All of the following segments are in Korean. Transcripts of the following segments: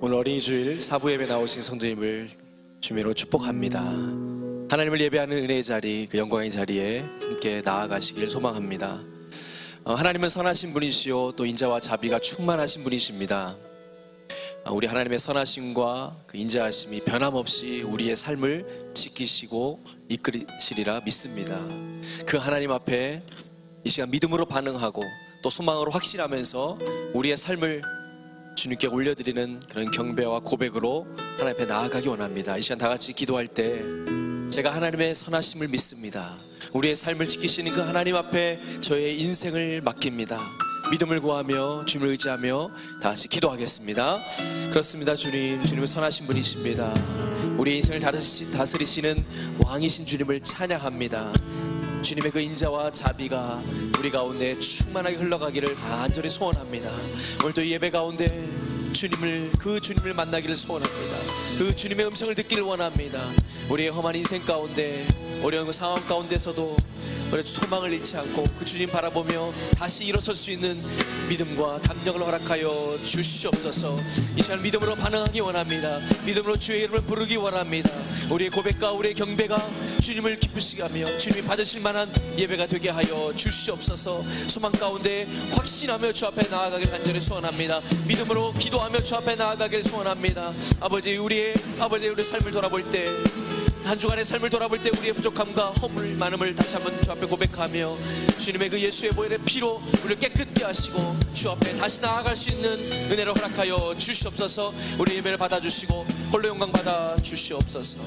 오늘 어린이 주일 사부 예배 나오신 성도님을 주님으로 축복합니다. 하나님을 예배하는 은혜의 자리, 그 영광의 자리에 함께 나아가시길 소망합니다. 하나님은 선하신 분이시요 또 인자와 자비가 충만하신 분이십니다. 우리 하나님의 선하심과 그 인자하심이 변함없이 우리의 삶을 지키시고 이끌으시리라 믿습니다. 그 하나님 앞에 이 시간 믿음으로 반응하고 또 소망으로 확신하면서 우리의 삶을 주님께 올려드리는 그런 경배와 고백으로 하나님 앞에 나아가기 원합니다. 이 시간 다 같이 기도할 때 제가 하나님의 선하심을 믿습니다. 우리의 삶을 지키시는 그 하나님 앞에 저의 인생을 맡깁니다. 믿음을 구하며 주님을 의지하며 다 같이 기도하겠습니다. 그렇습니다. 주님은 선하신 분이십니다. 우리의 인생을 다스리시는 왕이신 주님을 찬양합니다. 주님의 그 인자와 자비가 우리 가운데 충만하게 흘러가기를 간절히 소원합니다. 오늘도 이 예배 가운데 그 주님을 만나기를 소원합니다. 그 주님의 음성을 듣기를 원합니다. 우리의 험한 인생 가운데 어려운 그 상황 가운데서도 우리 소망을 잃지 않고 그 주님 바라보며 다시 일어설 수 있는 믿음과 담력을 허락하여 주시옵소서. 이 시간 믿음으로 반응하기 원합니다. 믿음으로 주의 이름을 부르기 원합니다. 우리의 고백과 우리의 경배가 주님을 기쁘시게 하며 주님이 받으실 만한 예배가 되게 하여 주시옵소서. 소망 가운데 확신하며 주 앞에 나아가길 간절히 소원합니다. 믿음으로 기도하며 주 앞에 나아가길 소원합니다. 아버지 우리의 삶을 돌아볼 때, 한 주간의 삶을 돌아볼 때 우리의 부족함과 허물 많음을 다시 한번 주 앞에 고백하며 주님의 그 예수의 보혈의 피로 우리를 깨끗게 하시고 주 앞에 다시 나아갈 수 있는 은혜를 허락하여 주시옵소서. 우리 예배를 받아주시고 홀로 영광 받아 주시옵소서.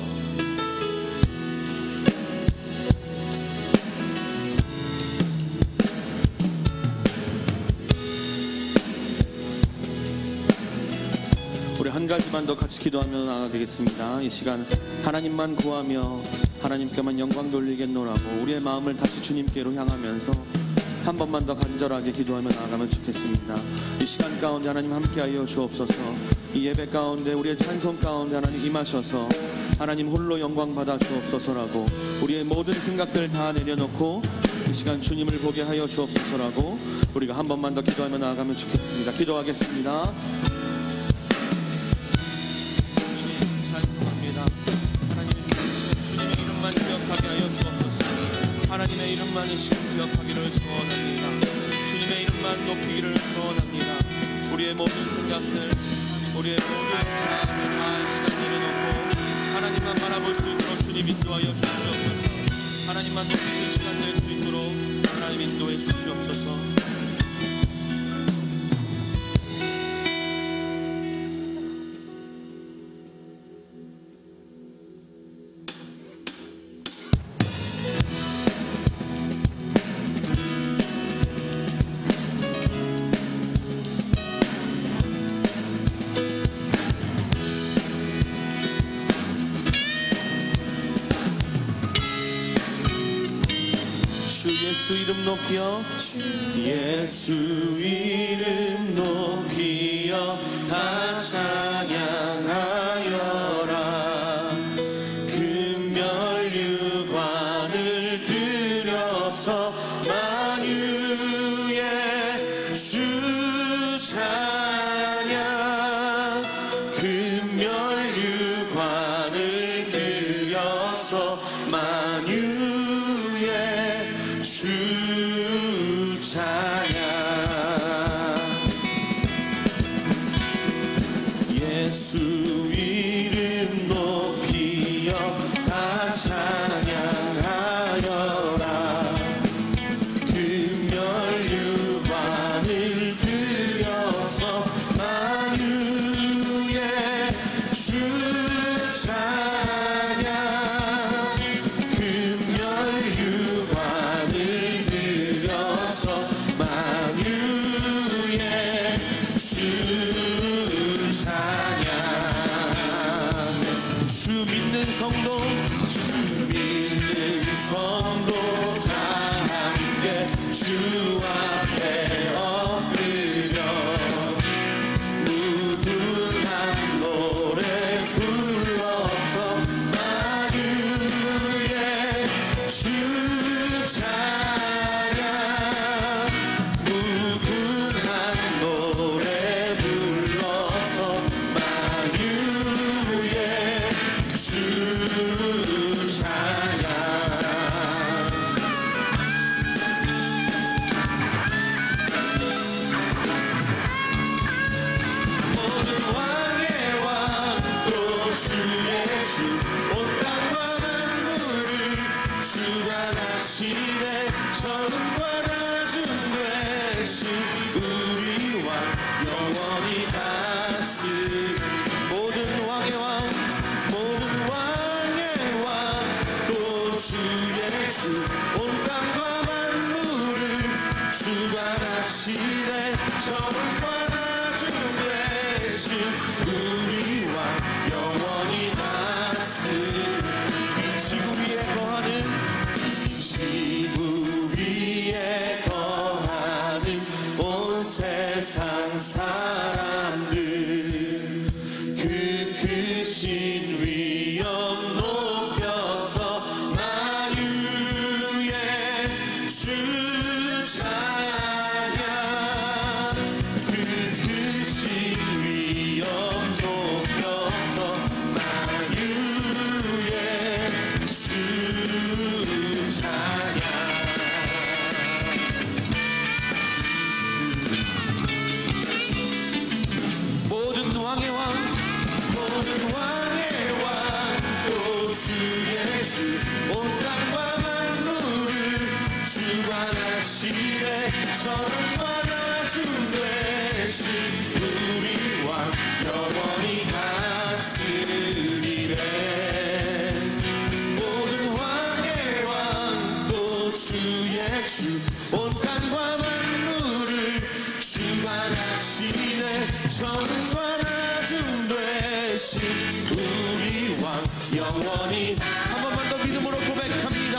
우리 한 가지만 더 같이 기도하며 나아가겠습니다. 이 시간 하나님만 구하며 하나님께만 영광 돌리겠노라고 우리의 마음을 다시 주님께로 향하면서 한 번만 더 간절하게 기도하며 나아가면 좋겠습니다. 이 시간 가운데 하나님 함께하여 주옵소서. 이 예배 가운데 우리의 찬송 가운데 하나님 임하셔서 하나님 홀로 영광 받아 주옵소서라고 우리의 모든 생각들 다 내려놓고 이 시간 주님을 보게 하여 주옵소서라고 우리가 한 번만 더 기도하며 나아가면 좋겠습니다. 기도하겠습니다. 하나님의 이름만 이 시간 기억하기를 소원합니다. 주님의 이름만 높이기를 소원합니다. 우리의 모든 생각들, 우리의 모든 자아를 다 이 시간 내려놓고 하나님만 바라볼 수 있도록 주님 인도하여 주시옵소서. 하나님만 높이는 시간 될 수 있도록 하나님 인도해 주시옵소서. 예수 이름 높여 예수 이름 높여 다 찬양하여라. 금멸유관을 들여서 만유의 주 찬양. 금멸유관을 들여서 만유의 주 찬양. 예수 이름 높이여 다 찬양하여라. 금멸유관을 들여서 만유의 주 찬양. 금멸유관을 들여서 만유의 주 찬양. 주 믿는 성도, 주 믿는 성도 다 함께 주 앞에 엎드려 무궁한 노래 불러서 만유의 주 찬양. 무궁한 노래 불러서 만유의 주의 주 온 땅과 만물을 주관하시네 천국과 나중 되신 우리 왕 영원히 다스리 모든 왕의 왕 모든 왕의 왕 또 주의 주 온 땅과 만물을 주관하시네 천국과 나중 되신 우리 왕 영원히 다스리 지구 위에 거하는 온 세상 사람들 그 크신 위엄 높여서 만유의 주 찬양 그 크신 위엄 높여서 만유의 주 찬양 모든 왕의 왕 모든 왕의 왕 또 주의 주 온 땅과 만물을 주관하시네 천국과 나중 되신 우리 왕 영원히 다스리네 모든 왕의 왕 또 주의 주 온 땅과 만물을 주관하시네 천국과 나중 되신 우리 왕 영원히 한 번만 더 믿음으로 고백합니다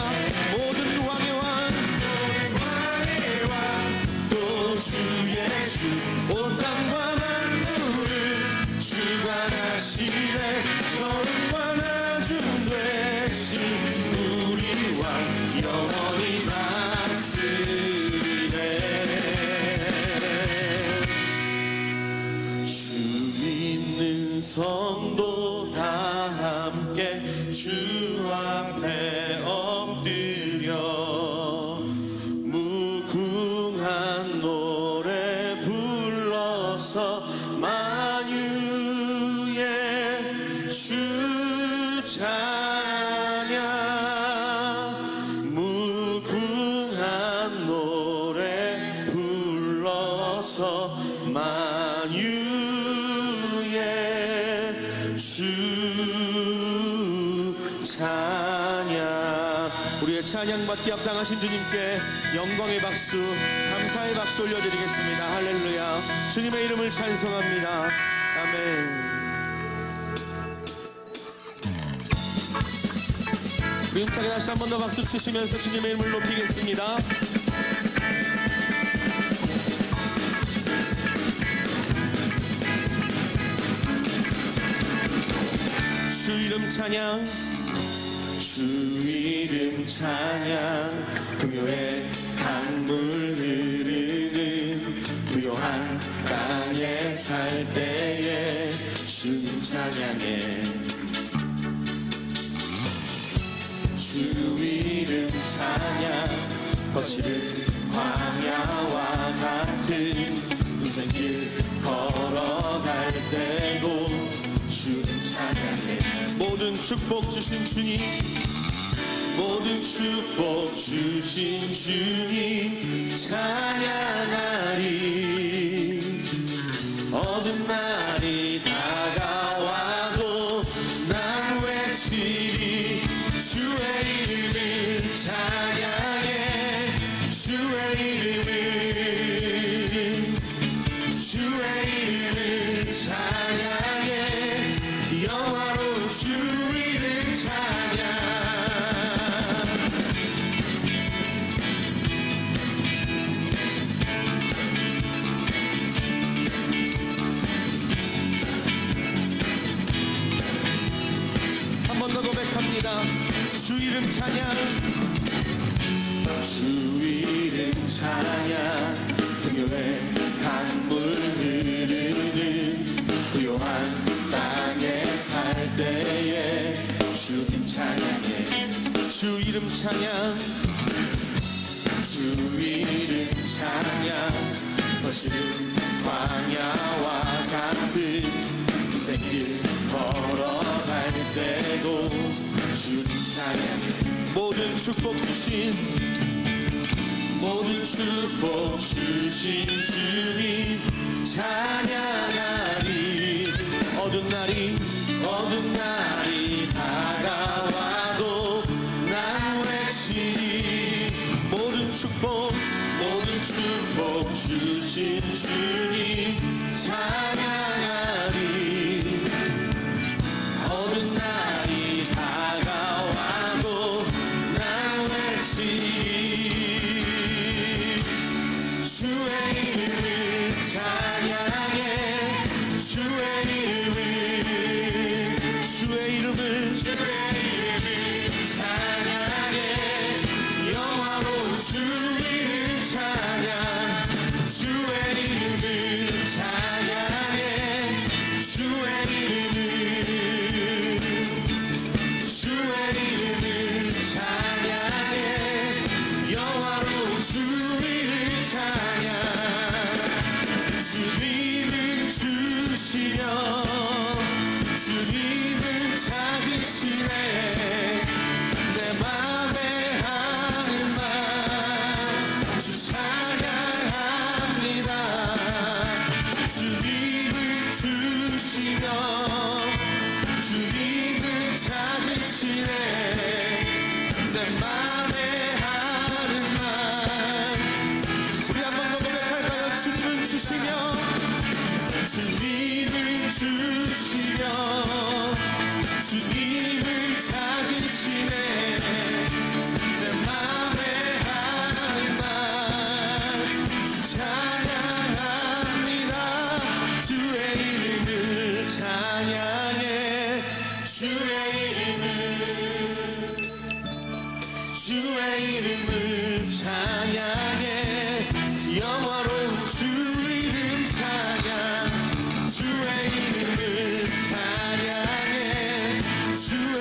모든 왕의 왕 또 주의 주 온 땅과 만물을 주관하시네 천국과 나중 되신 우리 왕 영원히 다스리네 주 믿는 성도 다 함께 주 앞에 엎드려 무궁한 노래 불러서 만유의 주 찬양 무궁한 노래 불러서 만유의 주 찬양 우리의 찬양받기 합당하신 주님께 영광의 박수 감사의 박수 올려드리겠습니다 할렐루야 주님의 이름을 찬송합니다 아멘 우리 힘차게 다시 한 번 더 박수 치시면서 주님의 이름을 높이겠습니다 주 이름 찬양 주 이름 찬양 금요의 강물 흐르는 부요한 땅에 살 때에 주님 찬양해 주 이름 찬양 거칠은 광야와 같은 인생길 걸어갈 때도 주님 찬양해 모든 축복 주신 주님 모든 축복 주신 주님 찬양하리 어두운 날이 다가와도 난 외치리 주의 이름을 찬양해 주의 이름을 찬양해 영화로운 주 이름 찬양 한 번 더 고백합니다 주 이름 찬양 주 이름 찬양 등교의 강물 흐르는 부요한 땅에 살 때에 주님 찬양해 주 이름 찬양 주 이름 찬양 거칠은 광야와 같은 인생길 걸어가 축복 주신 모든 축복 주신 주님 찬양하리. 어두운 날이 다가와도 난 외치리. 모든 축복 주신 주님 찬양하리. 어두운 날이 다가와도 난 외치리. 주의 이름을 찬양해. 주의 이름을 찬양해. 영화로운 주 이름 찬양. 주의 이름을 찬양해. 주의 이름을 찬양해. 영화로운 주 이름 찬양. 주님을 주시며 주님을 찾으시네. 내 맘에 하는 말 주 찬양합니다. 주님을 주시며 주님을 찾으시네. 내 맘에 하는 말. 우리 한 번 더 고백할까요? 주님을 주시며 주님을 주시며 주님을 찾으시네. 내 맘에 하는 말 주 찬양합니다. 주의 이름을 찬양해. 주의 이름을 찬양해. 영화로운 주 이름 찬양. 주의 이름을 찬양해. 주의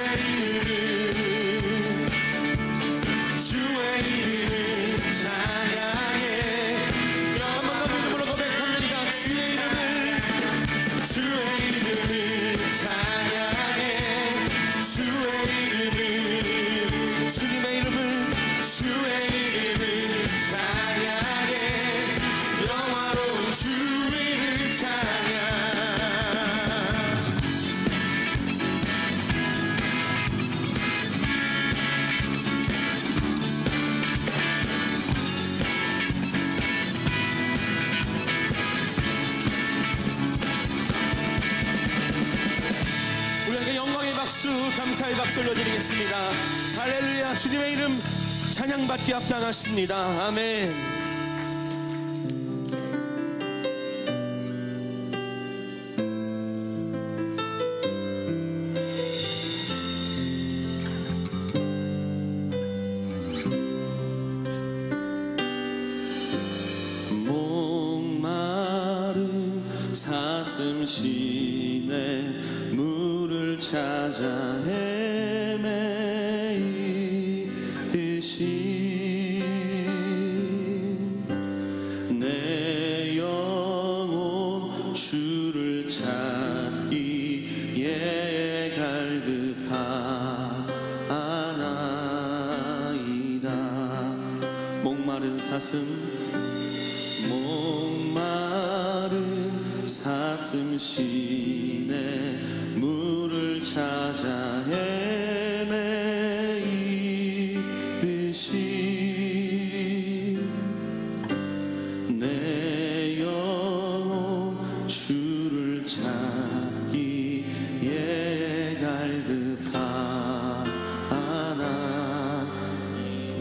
이름을 찬양해. 한번 더 믿음으로 고백합니다. 주의 이름을 찬양해. 주의 이름을 주님의 이름을 주의 이름을 찬양해. 영화로운 주 이름 찬양. 우리에게 영광의 박수, 감사의 박수 올려드리겠습니다. 할렐루야. 주님의 이름 찬양받기 합당하십니다. 아멘. 목마른 사슴 시내 물을 찾아 헤매이듯이 내 영혼 주를 찾기에 갈급하나이다. 목마른 사슴 시내 물을 찾아 헤매이듯이 내 영혼 주를 찾기에 갈급하나.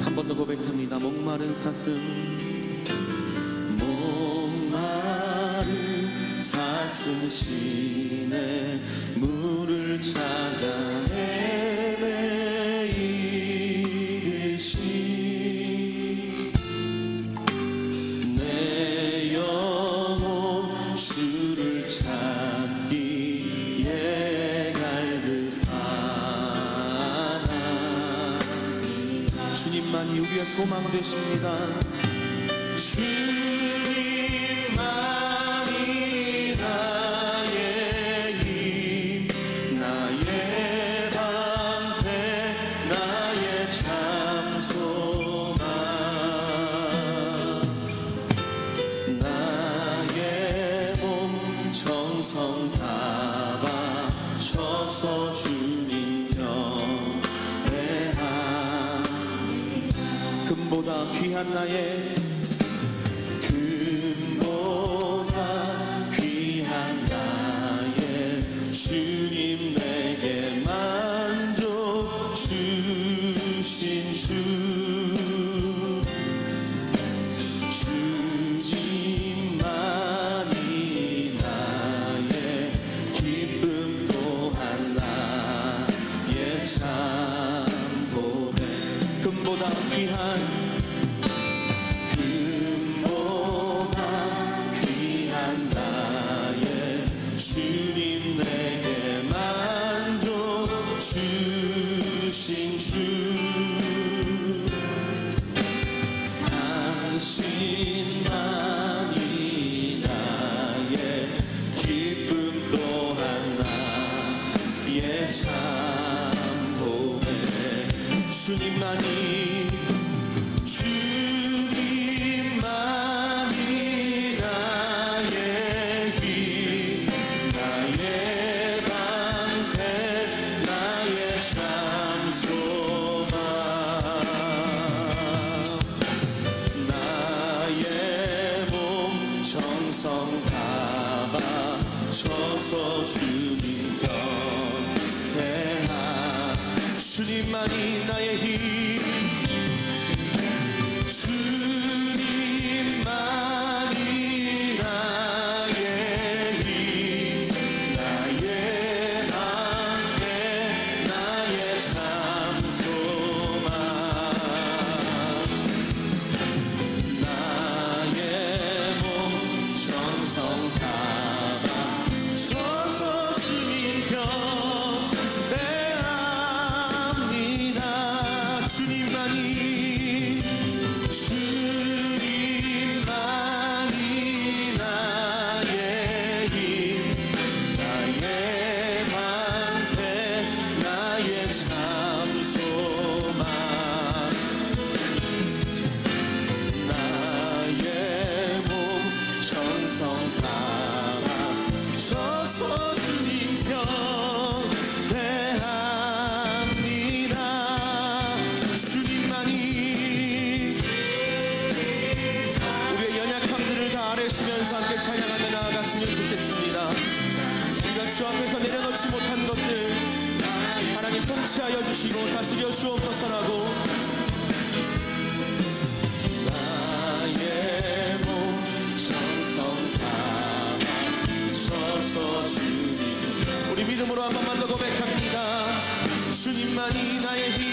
한 번 더 고백합니다. 목마른 사슴 시내 물을 찾아 헤매이듯이 내 영혼 주를 찾기에 갈급하나. 주님만이 우리의 소망 되십니다. 나의 방패 나의 참 정성 다 바쳐서 주님 경배합니다. 금보다 귀한 나의 주님 내게 만족 주신 주님만이 나의 기쁨 또한 나의 참 보배. 금보다 귀한 나의 주님 내게 만족 주신 주. 당신만이 나의 기쁨 또한 나의 참 보배. 주님만이 주님만이 나의 힘. 주님만이 나의 힘. 나의 방패 나의 참 소망. 나의 몸 정성 다 바쳐서 주님 주님만이 나의 힘. 나의 방패 나의 참 소망. 나의 몸 정성 다 바쳐서 주님 경배합니다. 주님만이 우리의 연약함들을 다 아뢰시면서 함께 찬양하며 나아갔으면 좋겠습니다. 우리가 주 앞에서 내려놓지 못한 것들 하나님 통치하여 주시고 다스려 주옵소서라고. 나의 몸 정성 다 바쳐서 주님. 우리 믿음으로 한 번만 더 고백합니다. 주님만이 나의 힘.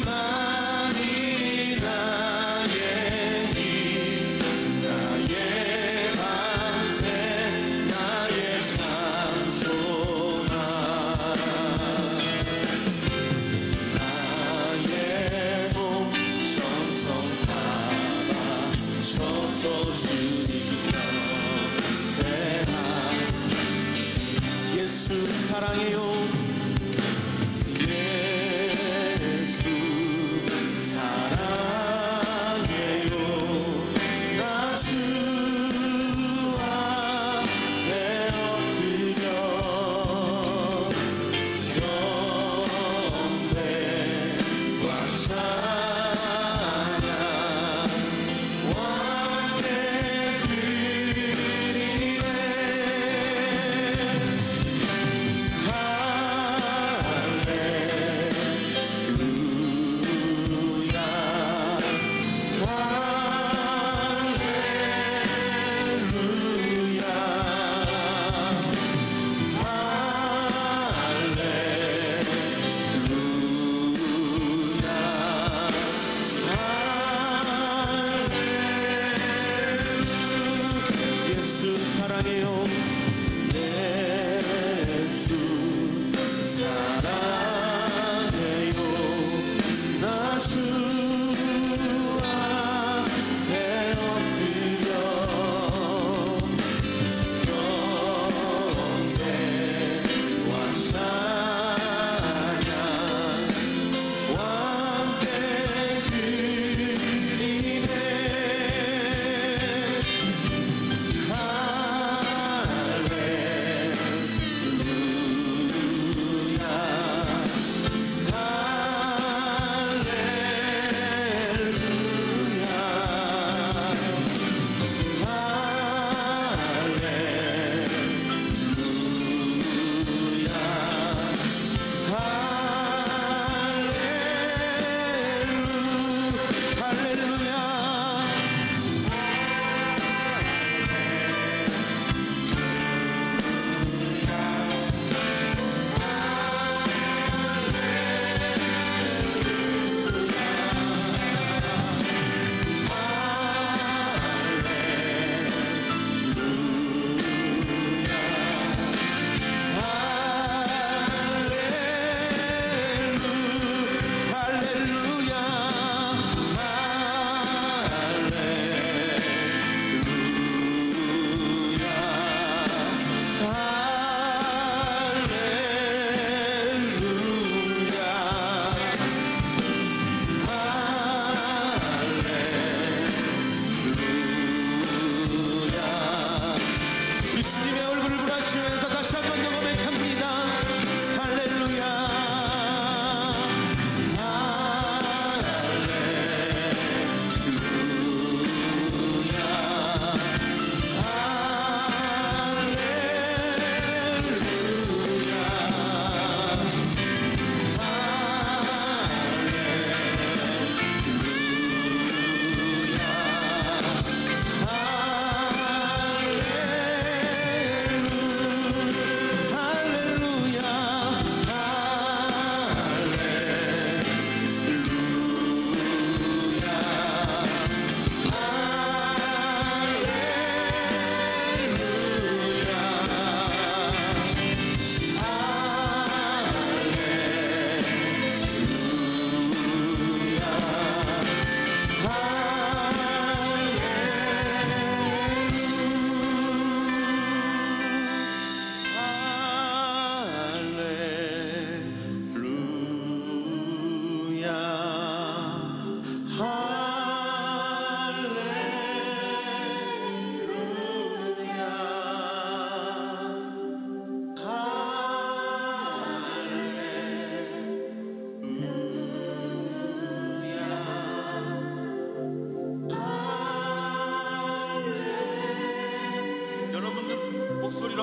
주님만이 나의 힘. 나의 방패 나의 참 소망. 나의 몸 정성 다 바쳐서 주님 경배합니다. 예수 사랑해요. 예수 사랑해요. 나 주 앞에 엎드려 경배와 찬양 왕께 드리네.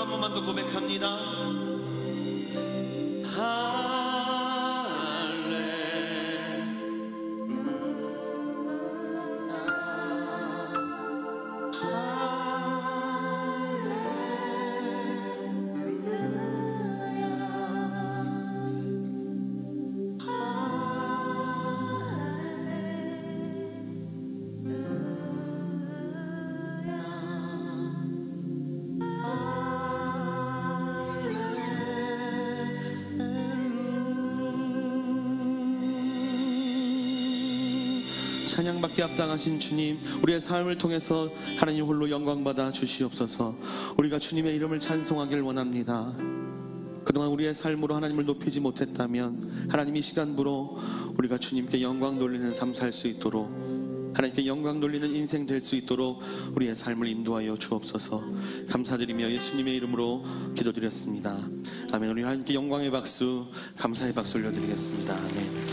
한 번만 더 고백합니다. 찬양받기 합당하신 주님, 우리의 삶을 통해서 하나님 홀로 영광받아 주시옵소서. 우리가 주님의 이름을 찬송하길 원합니다. 그동안 우리의 삶으로 하나님을 높이지 못했다면 하나님 이 시간부로 우리가 주님께 영광 돌리는 삶 살 수 있도록, 하나님께 영광 돌리는 인생 될 수 있도록 우리의 삶을 인도하여 주옵소서. 감사드리며 예수님의 이름으로 기도드렸습니다. 아멘. 우리 하나님께 영광의 박수, 감사의 박수 올려드리겠습니다. 아멘.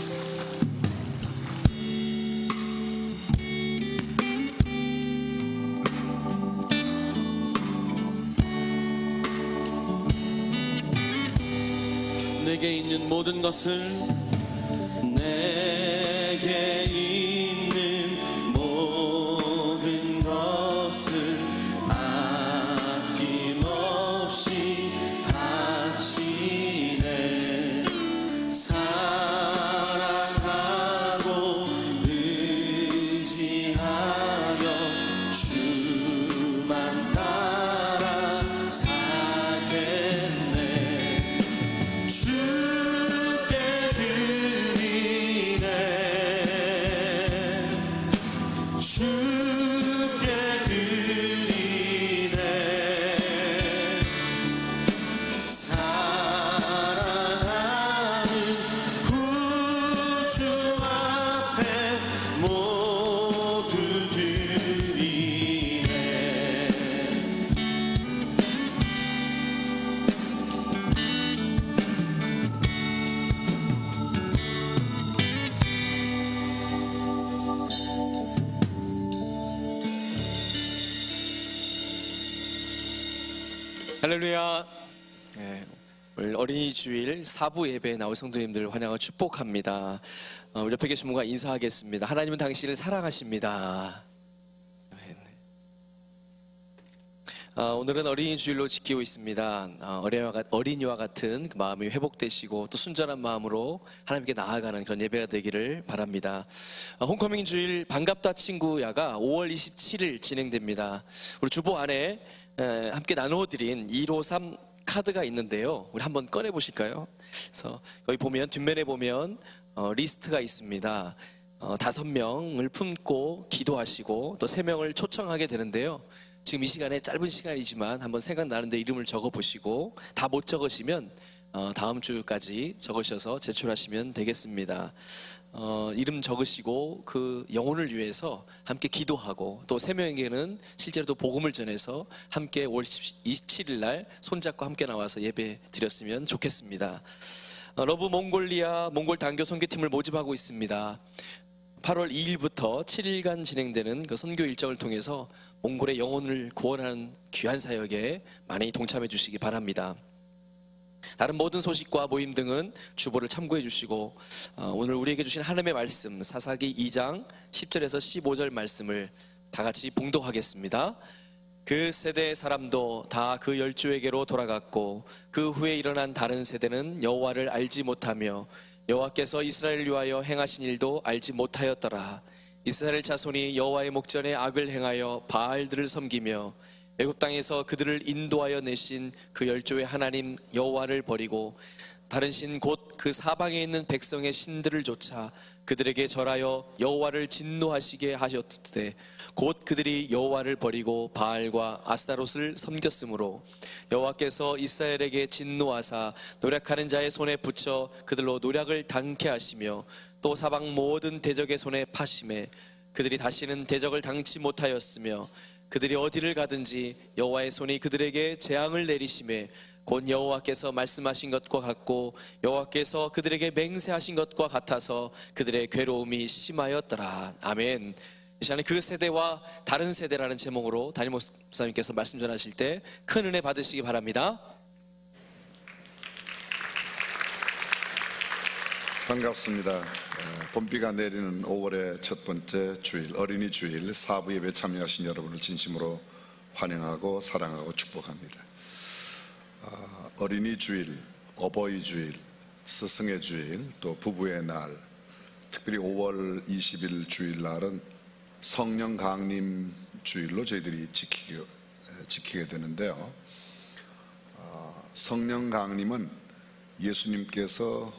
내게 있는 모든 것을, 내게 있는 모든 것을 아낌없이 바치네. 사랑하고 의지하여 주만 따라 살겠네. 주께 드리네. 주께 드리네. 사랑하는 구주 앞에 모두 드리네. 할렐루야. 네, 오늘 어린이 주일 사부 예배에 나올 성도님들 환영하고 축복합니다. 우리 옆에 계신 분과 인사하겠습니다. 하나님은 당신을 사랑하십니다. 아멘. 오늘은 어린이 주일로 지키고 있습니다. 어린이와 같은 그 마음이 회복되시고 또 순전한 마음으로 하나님께 나아가는 그런 예배가 되기를 바랍니다. 홈커밍 주일 반갑다 친구야가 5월 27일 진행됩니다. 우리 주보 안에 함께 나눠드린 153 카드가 있는데요. 우리 한번 꺼내 보실까요? 그래서 여기 보면 뒷면에 보면 리스트가 있습니다. 5명을 품고 기도하시고 또 3명을 초청하게 되는데요. 지금 이 시간에 짧은 시간이지만 한번 생각나는데 이름을 적어 보시고 다 못 적으시면 다음 주까지 적으셔서 제출하시면 되겠습니다. 이름 적으시고 그 영혼을 위해서 함께 기도하고 또 3명에게는 실제로 또 복음을 전해서 함께 5월 27일 날 손잡고 함께 나와서 예배 드렸으면 좋겠습니다. 러브 몽골리아 몽골 단교 선교팀을 모집하고 있습니다. 8월 2일부터 7일간 진행되는 그 선교 일정을 통해서 몽골의 영혼을 구원하는 귀한 사역에 많이 동참해 주시기 바랍니다. 다른 모든 소식과 모임 등은 주보를 참고해 주시고 오늘 우리에게 주신 하나님의 말씀 사사기 2장 10절에서 15절 말씀을 다 같이 봉독하겠습니다. 그 세대의 사람도 다 그 열조에게로 돌아갔고 그 후에 일어난 다른 세대는 여호와를 알지 못하며 여호와께서 이스라엘을 위하여 행하신 일도 알지 못하였더라. 이스라엘 자손이 여호와의 목전에 악을 행하여 바알들을 섬기며 애굽 땅에서 그들을 인도하여 내신 그 열조의 하나님 여호와를 버리고 다른 신 곧 그 사방에 있는 백성의 신들을 쫓아 그들에게 절하여 여호와를 진노하시게 하셨되 곧 그들이 여호와를 버리고 바알과 아스타롯을 섬겼으므로 여호와께서 이스라엘에게 진노하사 노력하는 자의 손에 붙여 그들로 노력을 당케 하시며 또 사방 모든 대적의 손에 파심해 그들이 다시는 대적을 당치 못하였으며 그들이 어디를 가든지 여호와의 손이 그들에게 재앙을 내리심에 곧 여호와께서 말씀하신 것과 같고 여호와께서 그들에게 맹세하신 것과 같아서 그들의 괴로움이 심하였더라. 아멘. 이 시간에 그 세대와 다른 세대라는 제목으로 담임 목사님께서 말씀 전하실 때 큰 은혜 받으시기 바랍니다. 반갑습니다. 봄비가 내리는 5월의 첫 번째 주일, 어린이 주일 사부 예배 참여하신 여러분을 진심으로 환영하고 사랑하고 축복합니다. 어린이 주일, 어버이 주일, 스승의 주일, 또 부부의 날, 특별히 5월 20일 주일날은 성령 강림 주일로 저희들이 지키게 되는데요. 성령 강림은 예수님께서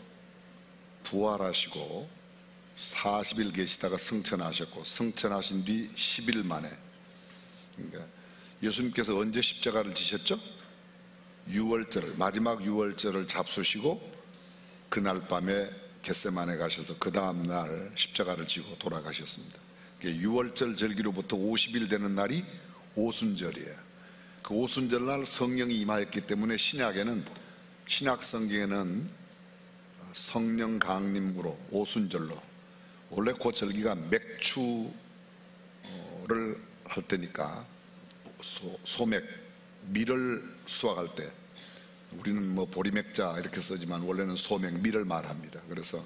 부활하시고 40일 계시다가 승천하셨고, 승천하신 뒤 10일 만에, 그러니까 예수님께서 언제 십자가를 지셨죠? 6월절, 마지막 6월절을 잡수시고 그날 밤에 겟세마네 가셔서 그 다음날 십자가를 지고 돌아가셨습니다. 6월절 절기로부터 50일 되는 날이 오순절이에요. 그 오순절날 성령이 임하였기 때문에 신약 성경에는 성령 강림으로 오순절로, 원래 그 절기가 맥추를 할 때니까 소맥, 밀을 수확할 때, 우리는 뭐 보리맥자 이렇게 쓰지만 원래는 소맥, 밀을 말합니다. 그래서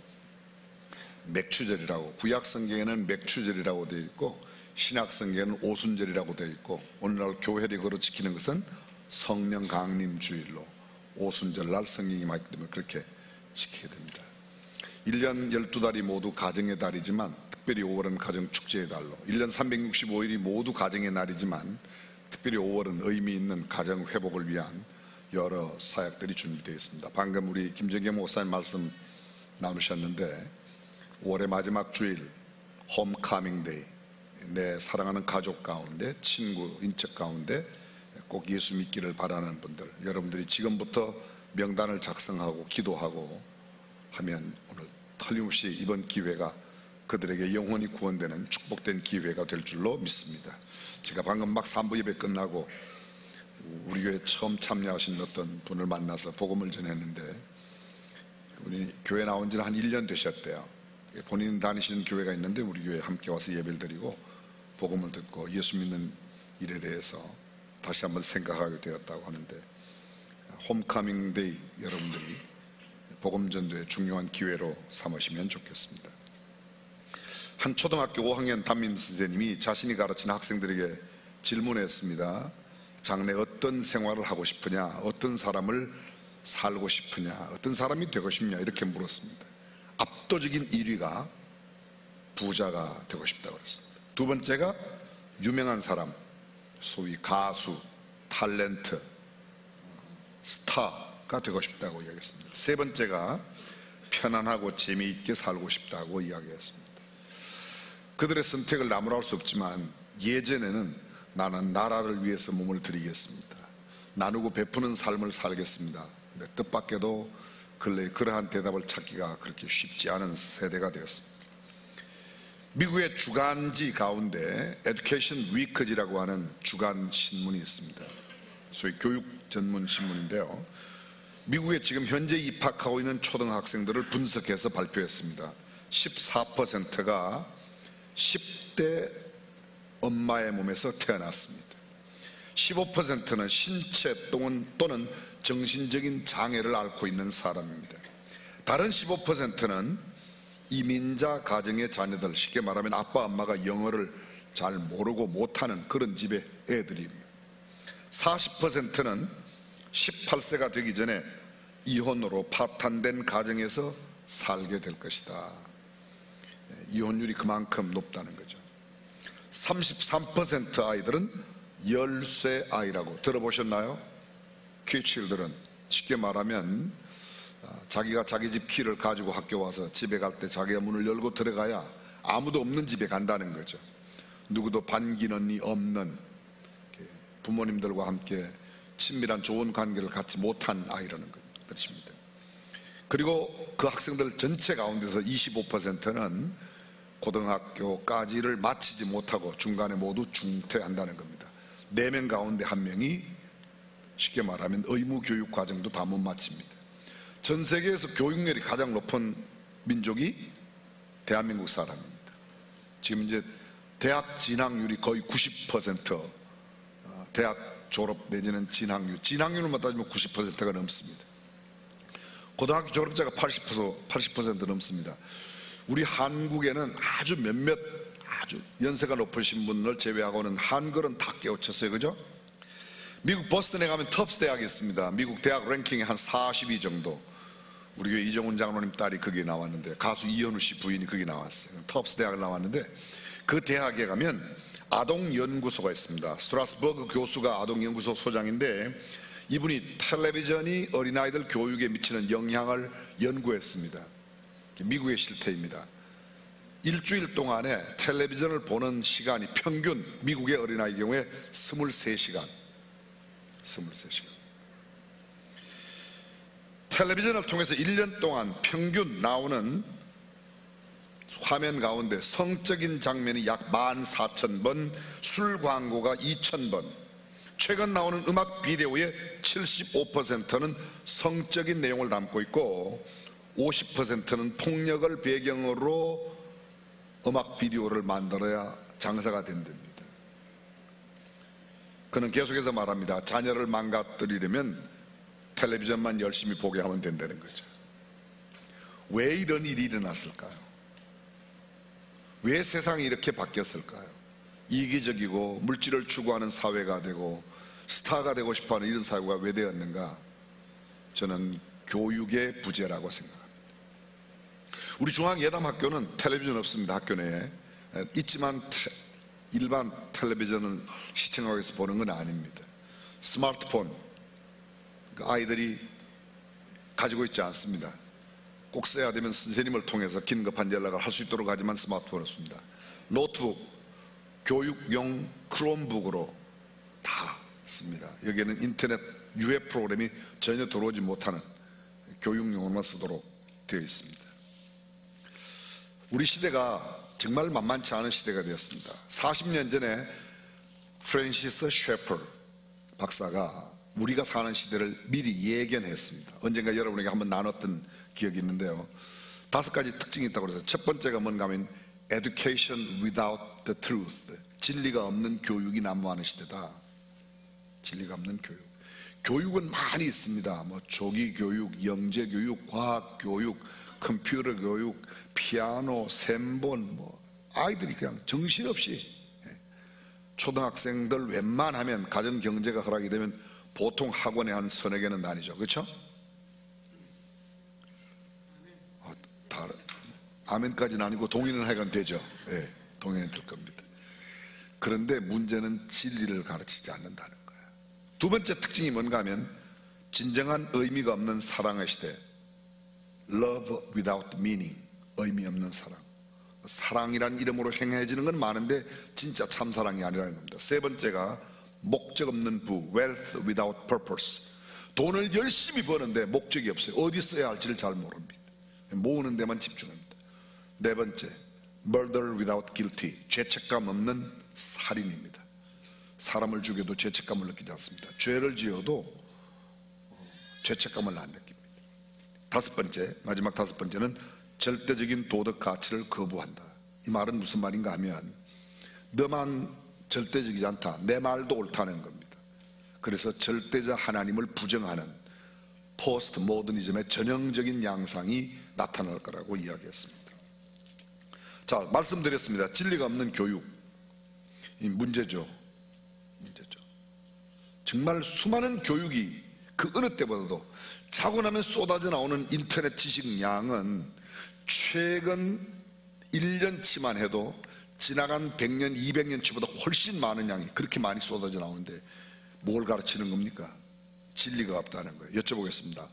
맥추절이라고, 구약 성경에는 맥추절이라고 되어 있고 신약 성경에는 오순절이라고 되어 있고, 오늘날 교회력으로 지키는 것은 성령 강림 주일로 오순절날 성령이 임하기 때문에 그렇게 지키게 됩니다. 1년 12달이 모두 가정의 달이지만 특별히 5월은 가정축제의 달로, 1년 365일이 모두 가정의 날이지만 특별히 5월은 의미 있는 가정 회복을 위한 여러 사역들이 준비되어 있습니다. 방금 우리 김정경 목사님 말씀 나누셨는데 5월의 마지막 주일 홈카밍 데이, 내 사랑하는 가족 가운데, 친구, 인척 가운데 꼭 예수 믿기를 바라는 분들, 여러분들이 지금부터 명단을 작성하고 기도하고 하면 오늘 틀림없이 이번 기회가 그들에게 영혼이 구원되는 축복된 기회가 될 줄로 믿습니다. 제가 방금 막 3부 예배 끝나고 우리 교회 처음 참여하신 어떤 분을 만나서 복음을 전했는데, 그분이 교회 나온 지는 한 1년 되셨대요. 본인 다니시는 교회가 있는데 우리 교회에 함께 와서 예배를 드리고 복음을 듣고 예수 믿는 일에 대해서 다시 한번 생각하게 되었다고 하는데, 홈카밍 데이 여러분들이 복음 전도의 중요한 기회로 삼으시면 좋겠습니다. 한 초등학교 5학년 담임 선생님이 자신이 가르치는 학생들에게 질문했습니다. 장래 어떤 생활을 하고 싶으냐, 어떤 사람을 살고 싶으냐, 어떤 사람이 되고 싶냐, 이렇게 물었습니다. 압도적인 1위가 부자가 되고 싶다고 그랬습니다. 두 번째가 유명한 사람, 소위 가수, 탤런트, 스타가 되고 싶다고 이야기했습니다. 세 번째가 편안하고 재미있게 살고 싶다고 이야기했습니다. 그들의 선택을 나무랄 수 없지만 예전에는 나는 나라를 위해서 몸을 드리겠습니다, 나누고 베푸는 삶을 살겠습니다, 뜻밖에도 근래 그러한 대답을 찾기가 그렇게 쉽지 않은 세대가 되었습니다. 미국의 주간지 가운데 에듀케이션 위크지라고 하는 주간 신문이 있습니다. 소위 교육 전문 신문인데요, 미국에 지금 현재 입학하고 있는 초등학생들을 분석해서 발표했습니다. 14%가 10대 엄마의 몸에서 태어났습니다. 15%는 신체 또는 정신적인 장애를 앓고 있는 사람입니다. 다른 15%는 이민자 가정의 자녀들, 쉽게 말하면 아빠 엄마가 영어를 잘 모르고 못하는 그런 집의 애들입니다. 40%는 18세가 되기 전에 이혼으로 파탄된 가정에서 살게 될 것이다. 이혼율이 그만큼 높다는 거죠. 33% 아이들은 열쇠 아이라고 들어보셨나요? 키칠들은 쉽게 말하면 자기가 자기 집 키를 가지고 학교 와서 집에 갈 때 자기가 문을 열고 들어가야 아무도 없는 집에 간다는 거죠. 누구도 반기는 이 없는, 부모님들과 함께 친밀한 좋은 관계를 갖지 못한 아이라는 것입니다. 그리고 그 학생들 전체 가운데서 25%는 고등학교까지를 마치지 못하고 중간에 모두 중퇴한다는 겁니다. 4명 가운데 1명이 쉽게 말하면 의무 교육 과정도 다 못 마칩니다. 전 세계에서 교육열이 가장 높은 민족이 대한민국 사람입니다. 지금 이제 대학 진학률이 거의 90%, 대학 졸업 내지는 진학률만 따지면 90%가 넘습니다. 고등학교 졸업자가 80% 넘습니다. 우리 한국에는 아주 몇몇 아주 연세가 높으신 분을 제외하고는 한글은 다 깨우쳤어요. 그죠? 미국 버스턴에 가면 텁스 대학이 있습니다. 미국 대학 랭킹에 한 42 정도. 우리 교회 이정훈 장로님 딸이 거기에 나왔는데, 가수 이현우 씨 부인이 거기 나왔어요. 텁스 대학을 나왔는데, 그 대학에 가면 아동연구소가 있습니다. 스트라스버그 교수가 아동연구소 소장인데, 이분이 텔레비전이 어린아이들 교육에 미치는 영향을 연구했습니다. 미국의 실태입니다. 일주일 동안에 텔레비전을 보는 시간이 평균 미국의 어린아이 경우에 23시간. 텔레비전을 통해서 1년 동안 평균 나오는 화면 가운데 성적인 장면이 약 14,000번, 술 광고가 2,000번, 최근 나오는 음악 비디오의 75%는 성적인 내용을 담고 있고 50%는 폭력을 배경으로 음악 비디오를 만들어야 장사가 된답니다. 그는 계속해서 말합니다. 자녀를 망가뜨리려면 텔레비전만 열심히 보게 하면 된다는 거죠. 왜 이런 일이 일어났을까요? 왜 세상이 이렇게 바뀌었을까요? 이기적이고 물질을 추구하는 사회가 되고 스타가 되고 싶어하는 이런 사회가 왜 되었는가? 저는 교육의 부재라고 생각합니다. 우리 중앙예담학교는 텔레비전 없습니다. 학교 내에 있지만 일반 텔레비전은 시청하기 위해서 보는 건 아닙니다. 스마트폰 아이들이 가지고 있지 않습니다. 꼭 써야 되면 선생님을 통해서 긴급한 연락을 할 수 있도록 하지만 스마트폰을 씁니다. 노트북, 교육용 크롬북으로 다 씁니다. 여기에는 인터넷 유해 프로그램이 전혀 들어오지 못하는 교육용으로만 쓰도록 되어 있습니다. 우리 시대가 정말 만만치 않은 시대가 되었습니다. 40년 전에 프랜시스 셰퍼 박사가 우리가 사는 시대를 미리 예견했습니다. 언젠가 여러분에게 한번 나눴던 기억이 있는데요. 5가지 특징이 있다고 그래서 첫 번째가 뭔가 하면 Education without the truth, 진리가 없는 교육이 난무하는 시대다. 진리가 없는 교육. 교육은 많이 있습니다. 뭐 조기 교육, 영재 교육, 과학 교육, 컴퓨터 교육, 피아노, 셈본, 뭐 아이들이 그냥 정신없이, 초등학생들 웬만하면 가정 경제가 허락이 되면 보통 학원에 한 3-4개는 다니죠. 그렇죠? 아멘까지는 아니고 동의는 하여간 되죠. 네, 동의는 될 겁니다. 그런데 문제는 진리를 가르치지 않는다는 거예요. 두 번째 특징이 뭔가 하면 진정한 의미가 없는 사랑의 시대, Love without meaning, 의미 없는 사랑. 사랑이란 이름으로 행해지는 건 많은데 진짜 참사랑이 아니라는 겁니다. 세 번째가 목적 없는 부, Wealth without purpose. 돈을 열심히 버는데 목적이 없어요. 어디 써야 할지를 잘 모릅니다. 모으는 데만 집중합니다. 네 번째, Murder without guilty, 죄책감 없는 살인입니다. 사람을 죽여도 죄책감을 느끼지 않습니다. 죄를 지어도 죄책감을 안 느낍니다. 다섯 번째, 마지막 다섯 번째는 절대적인 도덕 가치를 거부한다. 이 말은 무슨 말인가 하면 너만 절대적이지 않다, 내 말도 옳다는 겁니다. 그래서 절대적 하나님을 부정하는 포스트 모더니즘의 전형적인 양상이 나타날 거라고 이야기했습니다. 자, 말씀드렸습니다. 진리가 없는 교육, 이 문제죠. 정말 수많은 교육이 그 어느 때보다도 자고 나면 쏟아져 나오는 인터넷 지식 양은 최근 1년치만 해도 지나간 100년, 200년치보다 훨씬 많은 양이 그렇게 많이 쏟아져 나오는데 뭘 가르치는 겁니까? 진리가 없다는 거예요. 여쭤보겠습니다.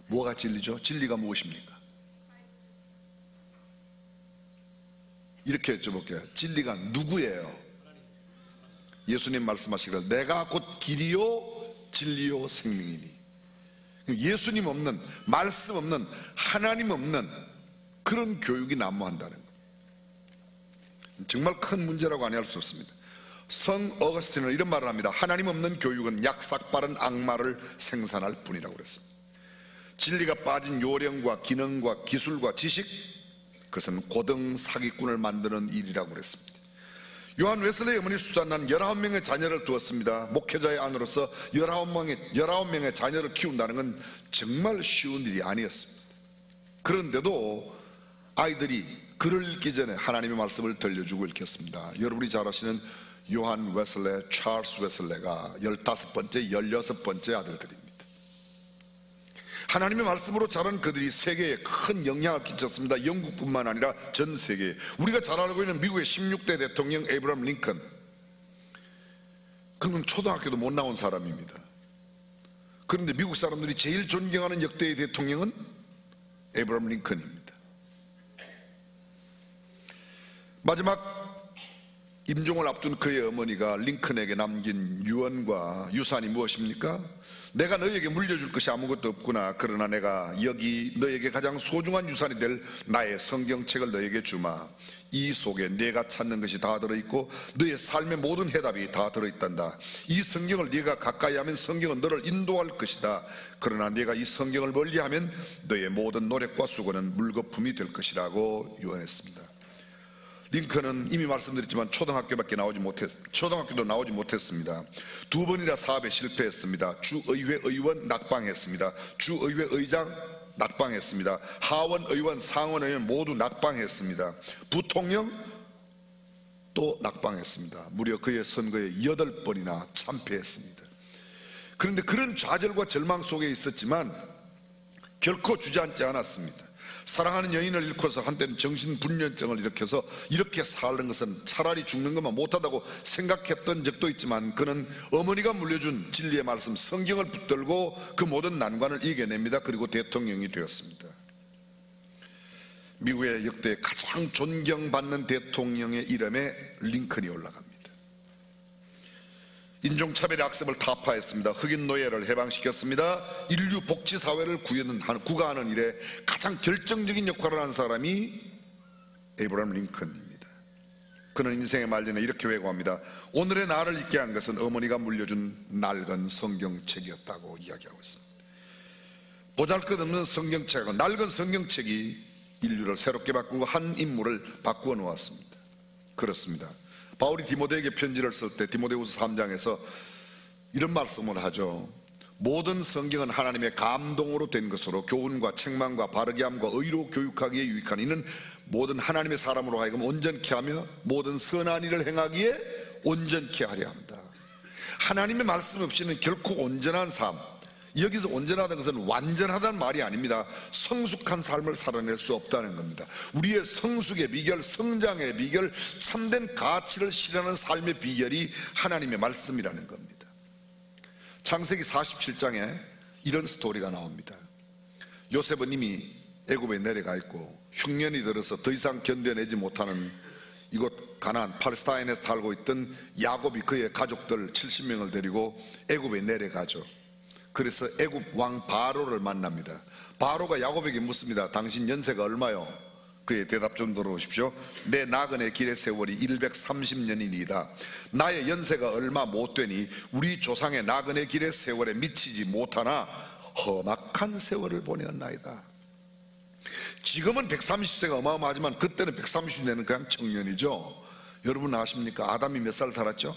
뭐가 진리죠? 진리가 무엇입니까? 이렇게 여쭤볼게요. 진리가 누구예요? 예수님 말씀하시기를 내가 곧 길이요 진리요 생명이니. 예수님 없는, 말씀 없는, 하나님 없는 그런 교육이 난무한다는 거예요. 정말 큰 문제라고 아니할 수 없습니다. 성 어거스틴은 이런 말을 합니다. 하나님 없는 교육은 약삭빠른 악마를 생산할 뿐이라고 그랬습니다. 진리가 빠진 요령과 기능과 기술과 지식, 그것은 고등 사기꾼을 만드는 일이라고 그랬습니다. 요한 웨슬레의 어머니 수잔나는 19명의 자녀를 두었습니다. 목회자의 아내로서 19명의 자녀를 키운다는 건 정말 쉬운 일이 아니었습니다. 그런데도 아이들이 글을 읽기 전에 하나님의 말씀을 들려주고 읽혔습니다. 여러분이 잘 아시는 요한 웨슬레, 찰스 웨슬레가 15번째, 16번째 아들들입니다. 하나님의 말씀으로 자란 그들이 세계에 큰 영향을 끼쳤습니다. 영국뿐만 아니라 전 세계에. 우리가 잘 알고 있는 미국의 16대 대통령 에이브러함 링컨, 그는 초등학교도 못 나온 사람입니다. 그런데 미국 사람들이 제일 존경하는 역대의 대통령은 에이브러함 링컨입니다. 마지막 임종을 앞둔 그의 어머니가 링컨에게 남긴 유언과 유산이 무엇입니까? 내가 너에게 물려줄 것이 아무것도 없구나. 그러나 내가 여기 너에게 가장 소중한 유산이 될 나의 성경책을 너에게 주마. 이 속에 네가 찾는 것이 다 들어있고 너의 삶의 모든 해답이 다 들어있단다. 이 성경을 네가 가까이 하면 성경은 너를 인도할 것이다. 그러나 네가 이 성경을 멀리하면 너의 모든 노력과 수고는 물거품이 될 것이라고 유언했습니다. 링컨은 이미 말씀드렸지만 초등학교도 나오지 못했습니다. 2번이나 사업에 실패했습니다. 주의회 의원 낙방했습니다. 주의회 의장 낙방했습니다. 하원 의원, 상원 의원 모두 낙방했습니다. 부통령 또 낙방했습니다. 무려 그의 선거에 8번이나 참패했습니다. 그런데 그런 좌절과 절망 속에 있었지만 결코 주저앉지 않았습니다. 사랑하는 여인을 잃고서 한때는 정신분열증을 일으켜서 이렇게 사는 것은 차라리 죽는 것만 못하다고 생각했던 적도 있지만, 그는 어머니가 물려준 진리의 말씀 성경을 붙들고 그 모든 난관을 이겨냅니다. 그리고 대통령이 되었습니다. 미국의 역대 가장 존경받는 대통령의 이름에 링컨이 올라갑니다. 인종차별의 악습을 타파했습니다. 흑인 노예를 해방시켰습니다. 인류 복지사회를 구가하는 일에 가장 결정적인 역할을 한 사람이 에이브러함 링컨입니다. 그는 인생의 말년에 이렇게 회고합니다. 오늘의 나를 있게 한 것은 어머니가 물려준 낡은 성경책이었다고 이야기하고 있습니다. 보잘것없는 성경책, 낡은 성경책이 인류를 새롭게 바꾸고 한 인물을 바꾸어 놓았습니다. 그렇습니다. 바울이 디모데에게 편지를 쓸 때 디모데후서 3장에서 이런 말씀을 하죠. 모든 성경은 하나님의 감동으로 된 것으로 교훈과 책망과 바르게 함과 의로 교육하기에 유익한 이는 모든 하나님의 사람으로 하여금 온전케 하며 모든 선한 일을 행하기에 온전케 하려 합니다. 하나님의 말씀 없이는 결코 온전한 삶, 여기서 온전하다는 것은 완전하다는 말이 아닙니다. 성숙한 삶을 살아낼 수 없다는 겁니다. 우리의 성숙의 비결, 성장의 비결, 참된 가치를 실현하는 삶의 비결이 하나님의 말씀이라는 겁니다. 창세기 47장에 이런 스토리가 나옵니다. 요셉은 이미 애굽에 내려가 있고 흉년이 들어서 더 이상 견뎌내지 못하는 이곳 가나안 팔레스타인에 살고 있던 야곱이 그의 가족들 70명을 데리고 애굽에 내려가죠. 그래서 애굽 왕 바로를 만납니다. 바로가 야곱에게 묻습니다. 당신 연세가 얼마요? 그의 대답 좀 들어보십시오. 내 나그네 길의 세월이 130년이니이다. 나의 연세가 얼마 못 되니 우리 조상의 나그네 길의 세월에 미치지 못하나 험악한 세월을 보내었나이다. 지금은 130세가 어마어마하지만 그때는 130세는 그냥 청년이죠. 여러분 아십니까? 아담이 몇 살 살았죠?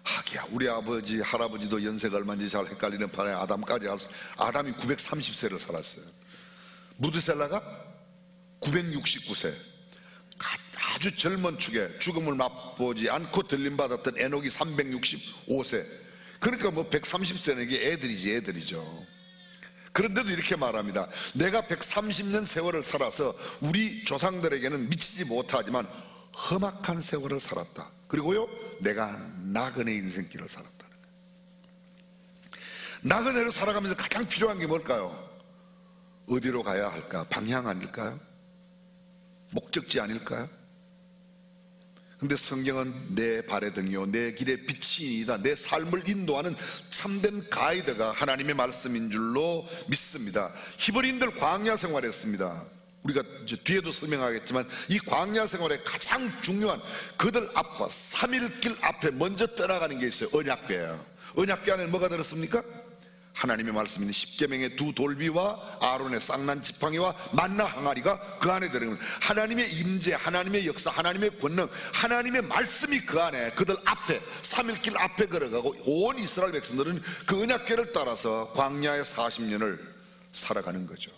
하기야 우리 아버지 할아버지도 연세가 얼마인지 잘 헷갈리는 판에 아담이 930세를 살았어요. 무드셀라가 969세, 아주 젊은 축에 죽음을 맛보지 않고 들림받았던 에녹이 365세. 그러니까 뭐 130세는 이게 애들이죠. 그런데도 이렇게 말합니다. 내가 130년 세월을 살아서 우리 조상들에게는 미치지 못하지만 험악한 세월을 살았다. 그리고요, 내가 나그네 인생길을 살았다는 거예요. 나그네로 살아가면서 가장 필요한 게 뭘까요? 어디로 가야 할까? 방향 아닐까요? 목적지 아닐까요? 근데 성경은 내 발의 등이요 내 길의 빛이니이다. 내 삶을 인도하는 참된 가이드가 하나님의 말씀인 줄로 믿습니다. 히브리인들 광야 생활했습니다. 우리가 이제 뒤에도 설명하겠지만 이 광야 생활의 가장 중요한 그들 앞과 3일 길 앞에 먼저 떠나가는 게 있어요. 언약궤예요. 언약궤 안에 뭐가 들었습니까? 하나님의 말씀이 있는 십계명의 두 돌비와 아론의 쌍난 지팡이와 만나 항아리가 그 안에 들어있는 하나님의 임재, 하나님의 역사, 하나님의 권능, 하나님의 말씀이 그 안에 그들 앞에 3일길 앞에 걸어가고 온 이스라엘 백성들은 그 언약궤를 따라서 광야의 40년을 살아가는 거죠.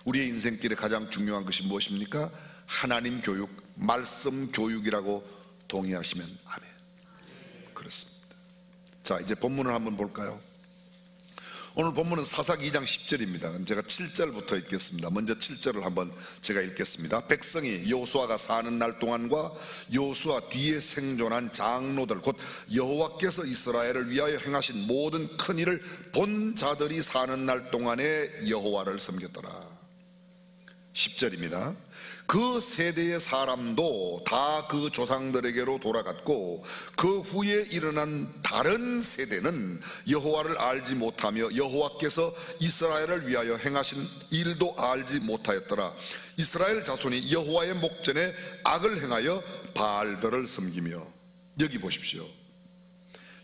우리의 인생길에 가장 중요한 것이 무엇입니까? 하나님 교육, 말씀 교육이라고 동의하시면 아멘. 그렇습니다. 자, 이제 본문을 한번 볼까요? 오늘 본문은 사사기 2장 10절입니다. 제가 7절부터 읽겠습니다. 먼저 7절을 한번 제가 읽겠습니다. 백성이 여호수아가 사는 날 동안과 여호수아 뒤에 생존한 장로들 곧 여호와께서 이스라엘을 위하여 행하신 모든 큰 일을 본 자들이 사는 날 동안에 여호와를 섬겼더라. 10절입니다. 그 세대의 사람도 다 그 조상들에게로 돌아갔고 그 후에 일어난 다른 세대는 여호와를 알지 못하며 여호와께서 이스라엘을 위하여 행하신 일도 알지 못하였더라. 이스라엘 자손이 여호와의 목전에 악을 행하여 바알들을 섬기며. 여기 보십시오.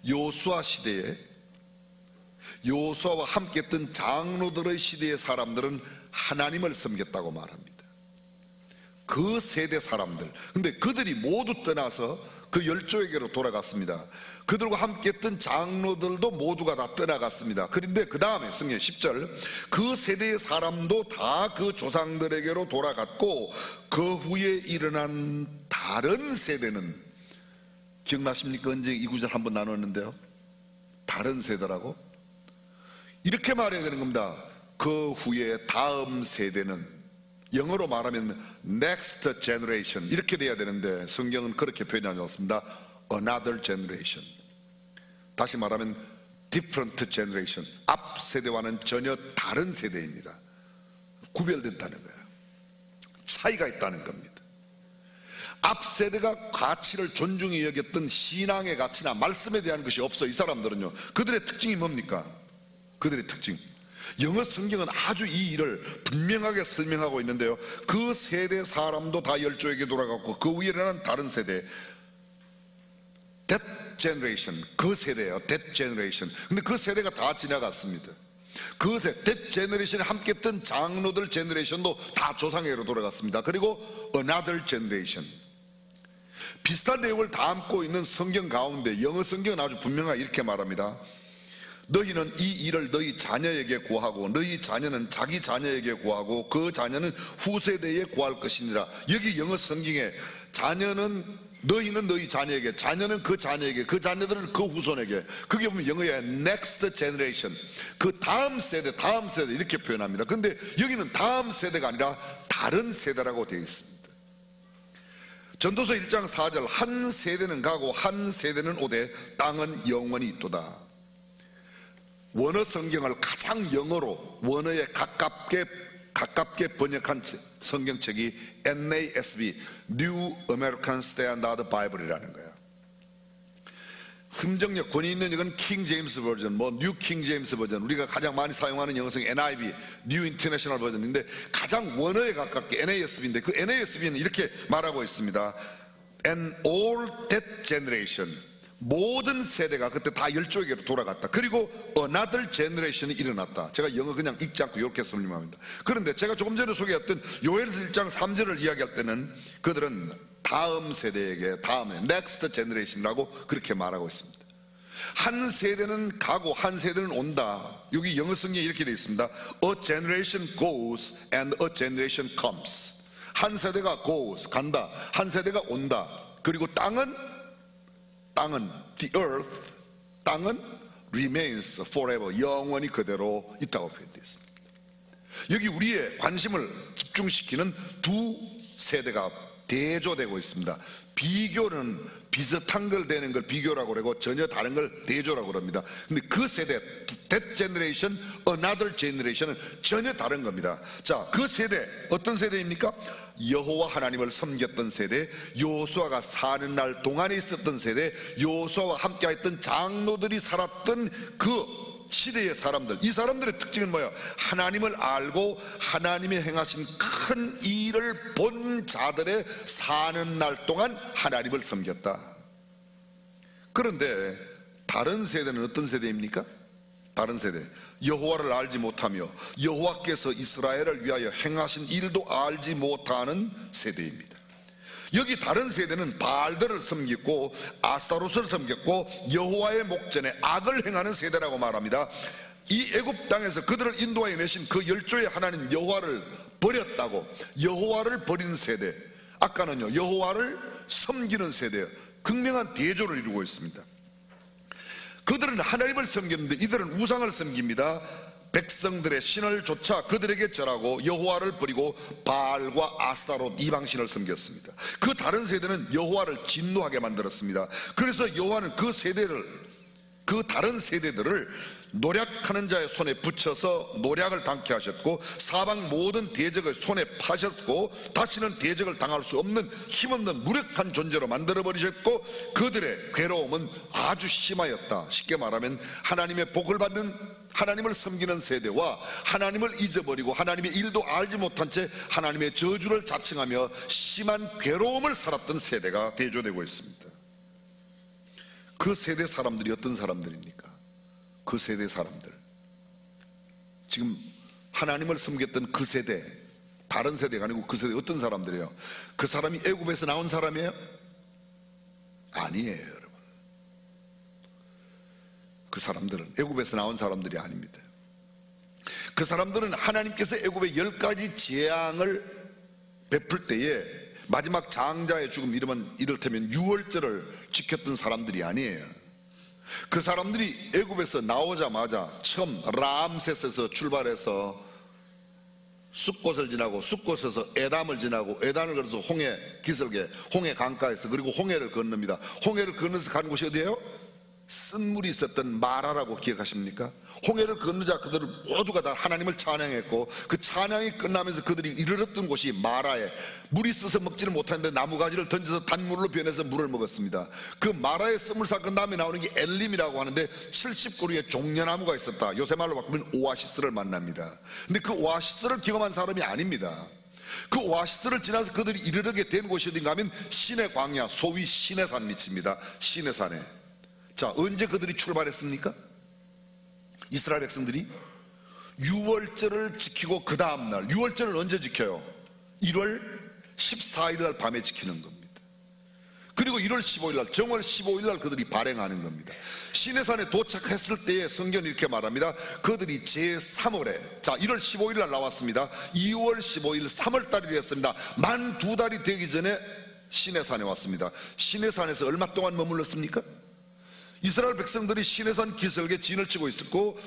여호수아 시대에 여호수아와 함께 했던 장로들의 시대의 사람들은 하나님을 섬겼다고 말합니다. 그 세대 사람들, 근데 그들이 모두 떠나서 그 열조에게로 돌아갔습니다. 그들과 함께 했던 장로들도 모두가 다 떠나갔습니다. 그런데 그 다음에 성경 10절, 그 세대의 사람도 다 그 조상들에게로 돌아갔고 그 후에 일어난 다른 세대는, 기억나십니까? 언제 이 구절 한번 나눴는데요. 다른 세대라고 이렇게 말해야 되는 겁니다. 그 후에 다음 세대는, 영어로 말하면 next generation 이렇게 돼야 되는데 성경은 그렇게 표현하지 않습니다. another generation. 다시 말하면 different generation. 앞 세대와는 전혀 다른 세대입니다. 구별됐다는 거예요. 차이가 있다는 겁니다. 앞 세대가 가치를 존중히 여겼던 신앙의 가치나 말씀에 대한 것이 없어요. 이 사람들은요. 그들의 특징이 뭡니까? 그들의 특징, 영어 성경은 아주 이 일을 분명하게 설명하고 있는데요. 그 세대 사람도 다 열조에게 돌아갔고 그 위에는 다른 세대, that generation, 그 세대예요. that generation. 근데 그 세대가 다 지나갔습니다. 그 세대, that generation에 함께 했던 장로들 제너레이션도 다 조상에게로 돌아갔습니다. 그리고 another generation, 비슷한 내용을 담고 있는 성경 가운데 영어 성경은 아주 분명하게 이렇게 말합니다. 너희는 이 일을 너희 자녀에게 고하고 너희 자녀는 자기 자녀에게 고하고 그 자녀는 후세대에 고할 것이니라. 여기 영어 성경에 자녀는, 너희는 너희 자녀에게, 자녀는 그 자녀에게, 그 자녀들은 그 후손에게, 그게 보면 영어에 next generation, 그 다음 세대, 다음 세대 이렇게 표현합니다. 근데 여기는 다음 세대가 아니라 다른 세대라고 되어 있습니다. 전도서 1장 4절, 한 세대는 가고 한 세대는 오되 땅은 영원히 있도다. 원어 성경을 가장 영어로 원어에 가깝게 번역한 성경책이 NASB, New American Standard Bible이라는 거예요. 흥정력, 권위 있는 이건 킹 제임스 버전, 뉴 킹 제임스 버전, 우리가 가장 많이 사용하는 영어성 NIV, New International 버전인데 가장 원어에 가깝게 NASB인데 그 NASB는 이렇게 말하고 있습니다. And all that generation, 모든 세대가 그때 다 열조에게로 돌아갔다. 그리고 another generation이 일어났다. 제가 영어 그냥 읽지 않고 이렇게 설명합니다. 그런데 제가 조금 전에 소개했던 요엘서 1장 3절을 이야기할 때는 그들은 다음 세대에게, 다음에 next generation이라고 그렇게 말하고 있습니다. 한 세대는 가고 한 세대는 온다. 여기 영어 성경에 이렇게 되어 있습니다. A generation goes and a generation comes. 한 세대가 goes, 간다. 한 세대가 온다. 그리고 땅은 the earth, 땅은 remains forever, 영원히 그대로 있다고 표현되어 있습니다. 여기 우리의 관심을 집중시키는 두 세대가 대조되고 있습니다. 비교는 비슷한 걸 되는 걸 비교라고 그러고 전혀 다른 걸 대조라고 그럽니다. 근데 그 세대, that generation, another generation은 전혀 다른 겁니다. 자, 그 세대 어떤 세대입니까? 여호와 하나님을 섬겼던 세대, 여호수아가 사는 날 동안에 있었던 세대, 여호수아와 함께 했던 장로들이 살았던 그 시대의 사람들. 이 사람들의 특징은 뭐예요? 하나님을 알고 하나님이 행하신 큰 일을 본 자들의 사는 날 동안 하나님을 섬겼다. 그런데 다른 세대는 어떤 세대입니까? 다른 세대, 여호와를 알지 못하며 여호와께서 이스라엘을 위하여 행하신 일도 알지 못하는 세대입니다. 여기 다른 세대는 바알들을 섬기고 아스타롯을 섬겼고 여호와의 목전에 악을 행하는 세대라고 말합니다. 이 애굽 땅에서 그들을 인도하여 내신 그 열조의 하나님 여호와를 버렸다고, 여호와를 버린 세대, 아까는요 여호와를 섬기는 세대예요. 극명한 대조를 이루고 있습니다. 그들은 하나님을 섬겼는데 이들은 우상을 섬깁니다. 백성들의 신을 쫓아 그들에게 절하고 여호와를 버리고 바알과 아스타롯 이방신을 섬겼습니다. 그 다른 세대는 여호와를 진노하게 만들었습니다. 그래서 여호와는 그 다른 세대들을 노략하는 자의 손에 붙여서 노략을 당케 하셨고 사방 모든 대적을 손에 파셨고 다시는 대적을 당할 수 없는 힘없는 무력한 존재로 만들어버리셨고 그들의 괴로움은 아주 심하였다. 쉽게 말하면 하나님의 복을 받는, 하나님을 섬기는 세대와 하나님을 잊어버리고 하나님의 일도 알지 못한 채 하나님의 저주를 자청하며 심한 괴로움을 살았던 세대가 대조되고 있습니다. 그 세대 사람들이 어떤 사람들입니까? 그 세대 사람들, 지금 하나님을 섬겼던 그 세대, 다른 세대가 아니고 그 세대 어떤 사람들이에요? 그 사람이 애굽에서 나온 사람이에요? 아니에요, 여러분. 그 사람들은 애굽에서 나온 사람들이 아닙니다. 그 사람들은 하나님께서 애굽에 10가지 재앙을 베풀 때에 마지막 장자의 죽음, 이를테면 유월절을 지켰던 사람들이 아니에요. 그 사람들이 애굽에서 나오자마자 처음 람세스에서 출발해서 숫곳을 지나고 숫곳에서 에담을 지나고 에담을 걸어서 홍해 기슭에 홍해 강가에서 그리고 홍해를 건넙니다. 홍해를 건너서 간 곳이 어디예요? 쓴물이 있었던 마라라고 기억하십니까? 홍해를 건너자 그들은 모두가 다 하나님을 찬양했고 그 찬양이 끝나면서 그들이 이르렀던 곳이 마라에 물이 있어서 먹지는 못하는데 나무가지를 던져서 단물로 변해서 물을 먹었습니다. 그 마라의 썸을 삭은 다음에 나오는 게 엘림이라고 하는데 70그루의 종려나무가 있었다. 요새 말로 바꾸면 오아시스를 만납니다. 근데 그 오아시스를 경험한 사람이 아닙니다. 그 오아시스를 지나서 그들이 이르게 된 곳이 어딘가 하면 신의 광야, 소위 신의 산 밑입니다. 신의 산에. 자, 언제 그들이 출발했습니까? 이스라엘 백성들이 유월절을 지키고 그 다음날, 유월절을 언제 지켜요? 1월 14일 날 밤에 지키는 겁니다. 그리고 1월 15일 날, 정월 15일 날 그들이 발행하는 겁니다. 시내산에 도착했을 때에 성경이 이렇게 말합니다. 그들이 제3월에, 자 1월 15일 날 나왔습니다. 2월 15일 3월 달이 되었습니다. 만 2달이 되기 전에 시내산에 왔습니다. 시내산에서 얼마 동안 머물렀습니까? 이스라엘 백성들이 시내산 기슭에 진을 치고 있었고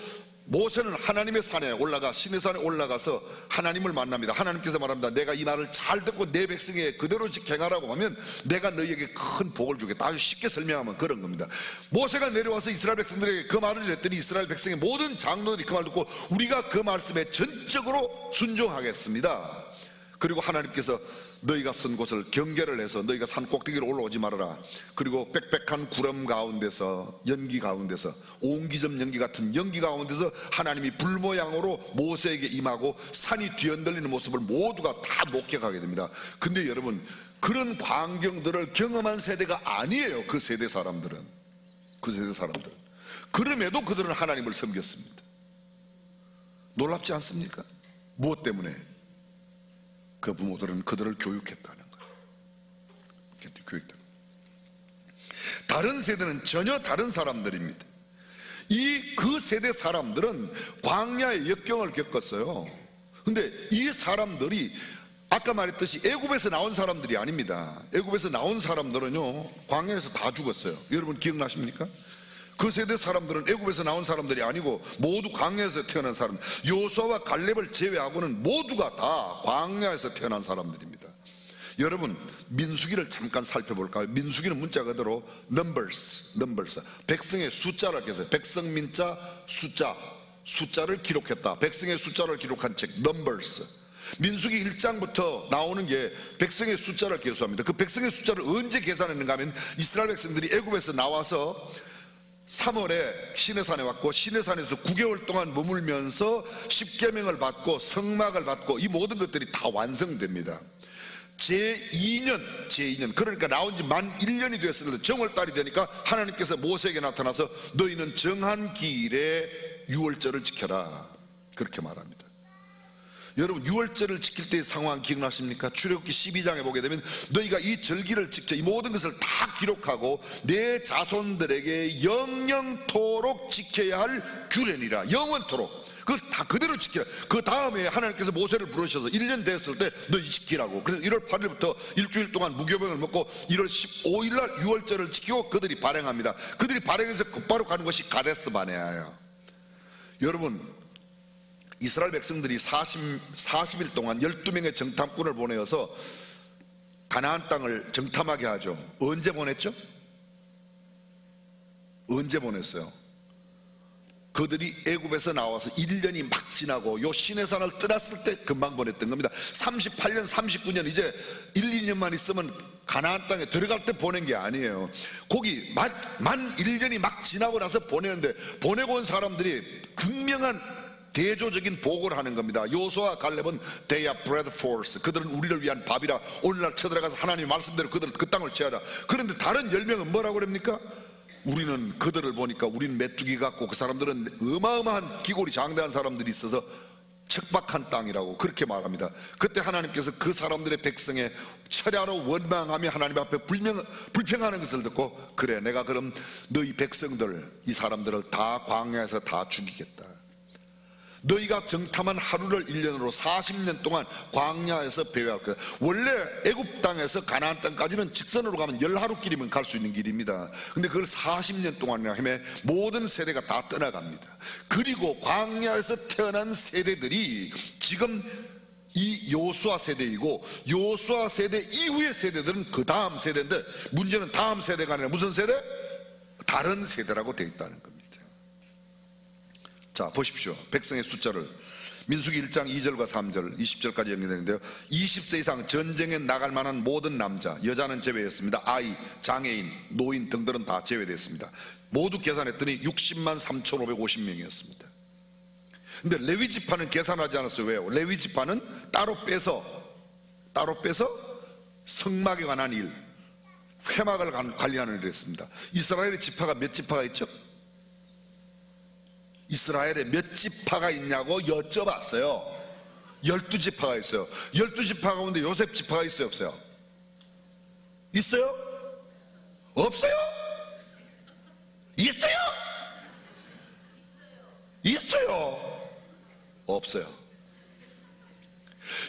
모세는 하나님의 산에 올라가 시내산에 올라가서 하나님을 만납니다. 하나님께서 말합니다. 내가 이 말을 잘 듣고 내 백성에게 그대로 행하라고 하면 내가 너희에게 큰 복을 주겠다. 아주 쉽게 설명하면 그런 겁니다. 모세가 내려와서 이스라엘 백성들에게 그 말을 했더니 이스라엘 백성의 모든 장로들이 그 말 듣고 우리가 그 말씀에 전적으로 순종하겠습니다. 그리고 하나님께서 너희가 선 곳을 경계를 해서 너희가 산 꼭대기로 올라오지 말아라. 그리고 빽빽한 구름 가운데서, 연기 가운데서, 옹기점 연기 같은 연기 가운데서 하나님이 불 모양으로 모세에게 임하고 산이 뒤흔들리는 모습을 모두가 다 목격하게 됩니다. 근데 여러분, 그런 광경들을 경험한 세대가 아니에요. 그 세대 사람들은. 그럼에도 그들은 하나님을 섬겼습니다. 놀랍지 않습니까? 무엇 때문에? 그 부모들은 그들을 교육했다는 거예요. 다른 세대는 전혀 다른 사람들입니다. 그 세대 사람들은 광야의 역경을 겪었어요. 근데 이 사람들이 아까 말했듯이 애굽에서 나온 사람들이 아닙니다. 애굽에서 나온 사람들은요 광야에서 다 죽었어요. 여러분 기억나십니까? 그 세대 사람들은 애굽에서 나온 사람들이 아니고 모두 광야에서 태어난 사람, 요수아와 갈렙을 제외하고는 모두가 다 광야에서 태어난 사람들입니다. 여러분 민수기를 잠깐 살펴볼까요? 민수기는 문자 그대로 numbers, 백성의 숫자를 기록해요. 백성민자 숫자를 기록했다. 백성의 숫자를 기록한 책 numbers. 민수기 1장부터 나오는 게 백성의 숫자를 계수합니다. 그 백성의 숫자를 언제 계산했는가 하면 이스라엘 백성들이 애굽에서 나와서 3월에 시내산에 왔고 시내산에서 9개월 동안 머물면서 십계명을 받고 성막을 받고 이 모든 것들이 다 완성됩니다. 제2년 그러니까 나온 지 만 1년이 되었을 때 정월달이 되니까 하나님께서 모세에게 나타나서 너희는 정한 기일에 유월절을 지켜라, 그렇게 말합니다. 여러분, 유월절을 지킬 때의 상황 기억나십니까? 출애굽기 12장에 보게 되면 너희가 이 절기를 지켜 이 모든 것을 다 기록하고 내 자손들에게 영영토록 지켜야 할 규례니라. 영원토록 그걸 다 그대로 지키라. 그 다음에 하나님께서 모세를 부르셔서 1년 됐을 때 너희 지키라고. 그래서 1월 8일부터 일주일 동안 무교병을 먹고 1월 15일 날 유월절을 지키고 그들이 발행합니다. 그들이 발행해서 곧바로 가는 것이 가데스 바네아예요. 여러분, 이스라엘 백성들이 40일 동안 12명의 정탐꾼을 보내어서 가나안 땅을 정탐하게 하죠. 언제 보냈죠? 언제 보냈어요? 그들이 애굽에서 나와서 1년이 막 지나고 요 시내산을 떠났을 때 금방 보냈던 겁니다. 38년 39년 이제 1, 2년만 있으면 가나안 땅에 들어갈 때 보낸 게 아니에요. 거기 만 1년이 막 지나고 나서 보내는데, 보내고 온 사람들이 극명한 대조적인 보고를 하는 겁니다. 요수아 갈렙은 they are bread for us. 그들은 우리를 위한 밥이라 오늘날 쳐들어가서 하나님의 말씀대로 그들은 그 땅을 취하자. 그런데 다른 10명은 뭐라고 그럽니까? 우리는 그들을 보니까 우리는 메뚜기 같고 그 사람들은 어마어마한 기골이 장대한 사람들이 있어서 척박한 땅이라고 그렇게 말합니다. 그때 하나님께서 그 사람들의 백성의 철야로 원망하며 하나님 앞에 불평하는 것을 듣고, 그래, 내가 그럼 너희 백성들, 이 사람들을 다 광야에서 다 죽이겠다. 너희가 정탐한 하루를 1년으로 40년 동안 광야에서 배회할 거야. 원래 애굽 땅에서 가나안 땅까지는 직선으로 가면 10하루길이면 갈 수 있는 길입니다. 근데 그걸 40년 동안이나 헤매 모든 세대가 다 떠나갑니다. 그리고 광야에서 태어난 세대들이 지금 이 요수아 세대이고, 요수아 세대 이후의 세대들은 그 다음 세대인데, 문제는 다음 세대가 아니라 무슨 세대? 다른 세대라고 되어 있다는 겁니다. 자, 보십시오. 백성의 숫자를 민수기 1장 2절과 3절 20절까지 연결되는데요, 20세 이상 전쟁에 나갈 만한 모든 남자, 여자는 제외했습니다. 아이, 장애인, 노인 등들은 다 제외됐습니다. 모두 계산했더니 60만 3,550명이었습니다 근데 레위 지파는 계산하지 않았어요. 왜요? 레위 지파는 따로 빼서 성막에 관한 일, 회막을 관리하는 일을 했습니다. 이스라엘의 지파가 몇 지파가 있죠? 이스라엘에 몇 지파가 있냐고 여쭤봤어요. 12지파가 있어요. 12지파 가운데 요셉 지파가 있어요, 없어요? 있어요? 없어요? 있어요? 있어요? 없어요.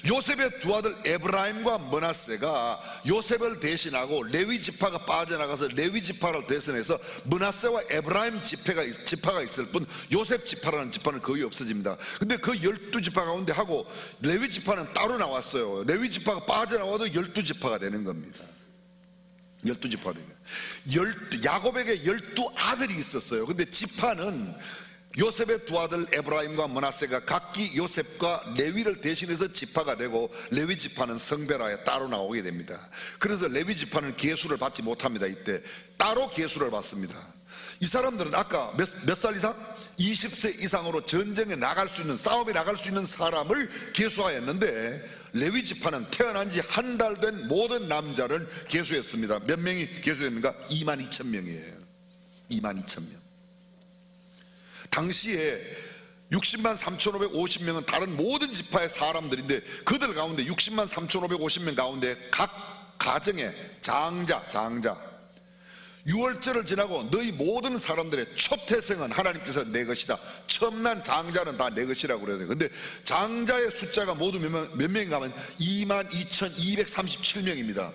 요셉의 두 아들 에브라임과 므낫세가 요셉을 대신하고 레위 지파가 빠져나가서 레위 지파를 대신해서 므낫세와 에브라임 지파가 있을 뿐 요셉 지파라는 지파는 거의 없어집니다. 근데 그 12지파 가운데 하고 레위 지파는 따로 나왔어요. 레위 지파가 빠져나와도 12지파가 되는 겁니다. 12지파가 되는 거예요. 야곱에게 12아들이 있었어요. 근데 지파는 요셉의 두 아들 에브라임과 므낫세가 각기 요셉과 레위를 대신해서 지파가 되고, 레위 지파는 성별하에 따로 나오게 됩니다. 그래서 레위 지파는 계수를 받지 못합니다. 이때 따로 계수를 받습니다. 이 사람들은 아까 몇 살 이상? 20세 이상으로 전쟁에 나갈 수 있는, 싸움에 나갈 수 있는 사람을 계수하였는데, 레위 지파는 태어난 지 한 달 된 모든 남자를 계수했습니다. 몇 명이 계수했는가? 22,000명이에요 22,000명. 당시에 60만 3,550명은 다른 모든 지파의 사람들인데, 그들 가운데 60만 3,550명 가운데 각 가정의 장자 6월절을 지나고 너희 모든 사람들의 초태생은 하나님께서 내 것이다. 처음 난 장자는 다 내 것이라고 그래요. 근데 장자의 숫자가 모두 몇 명인가 하면 22,237명입니다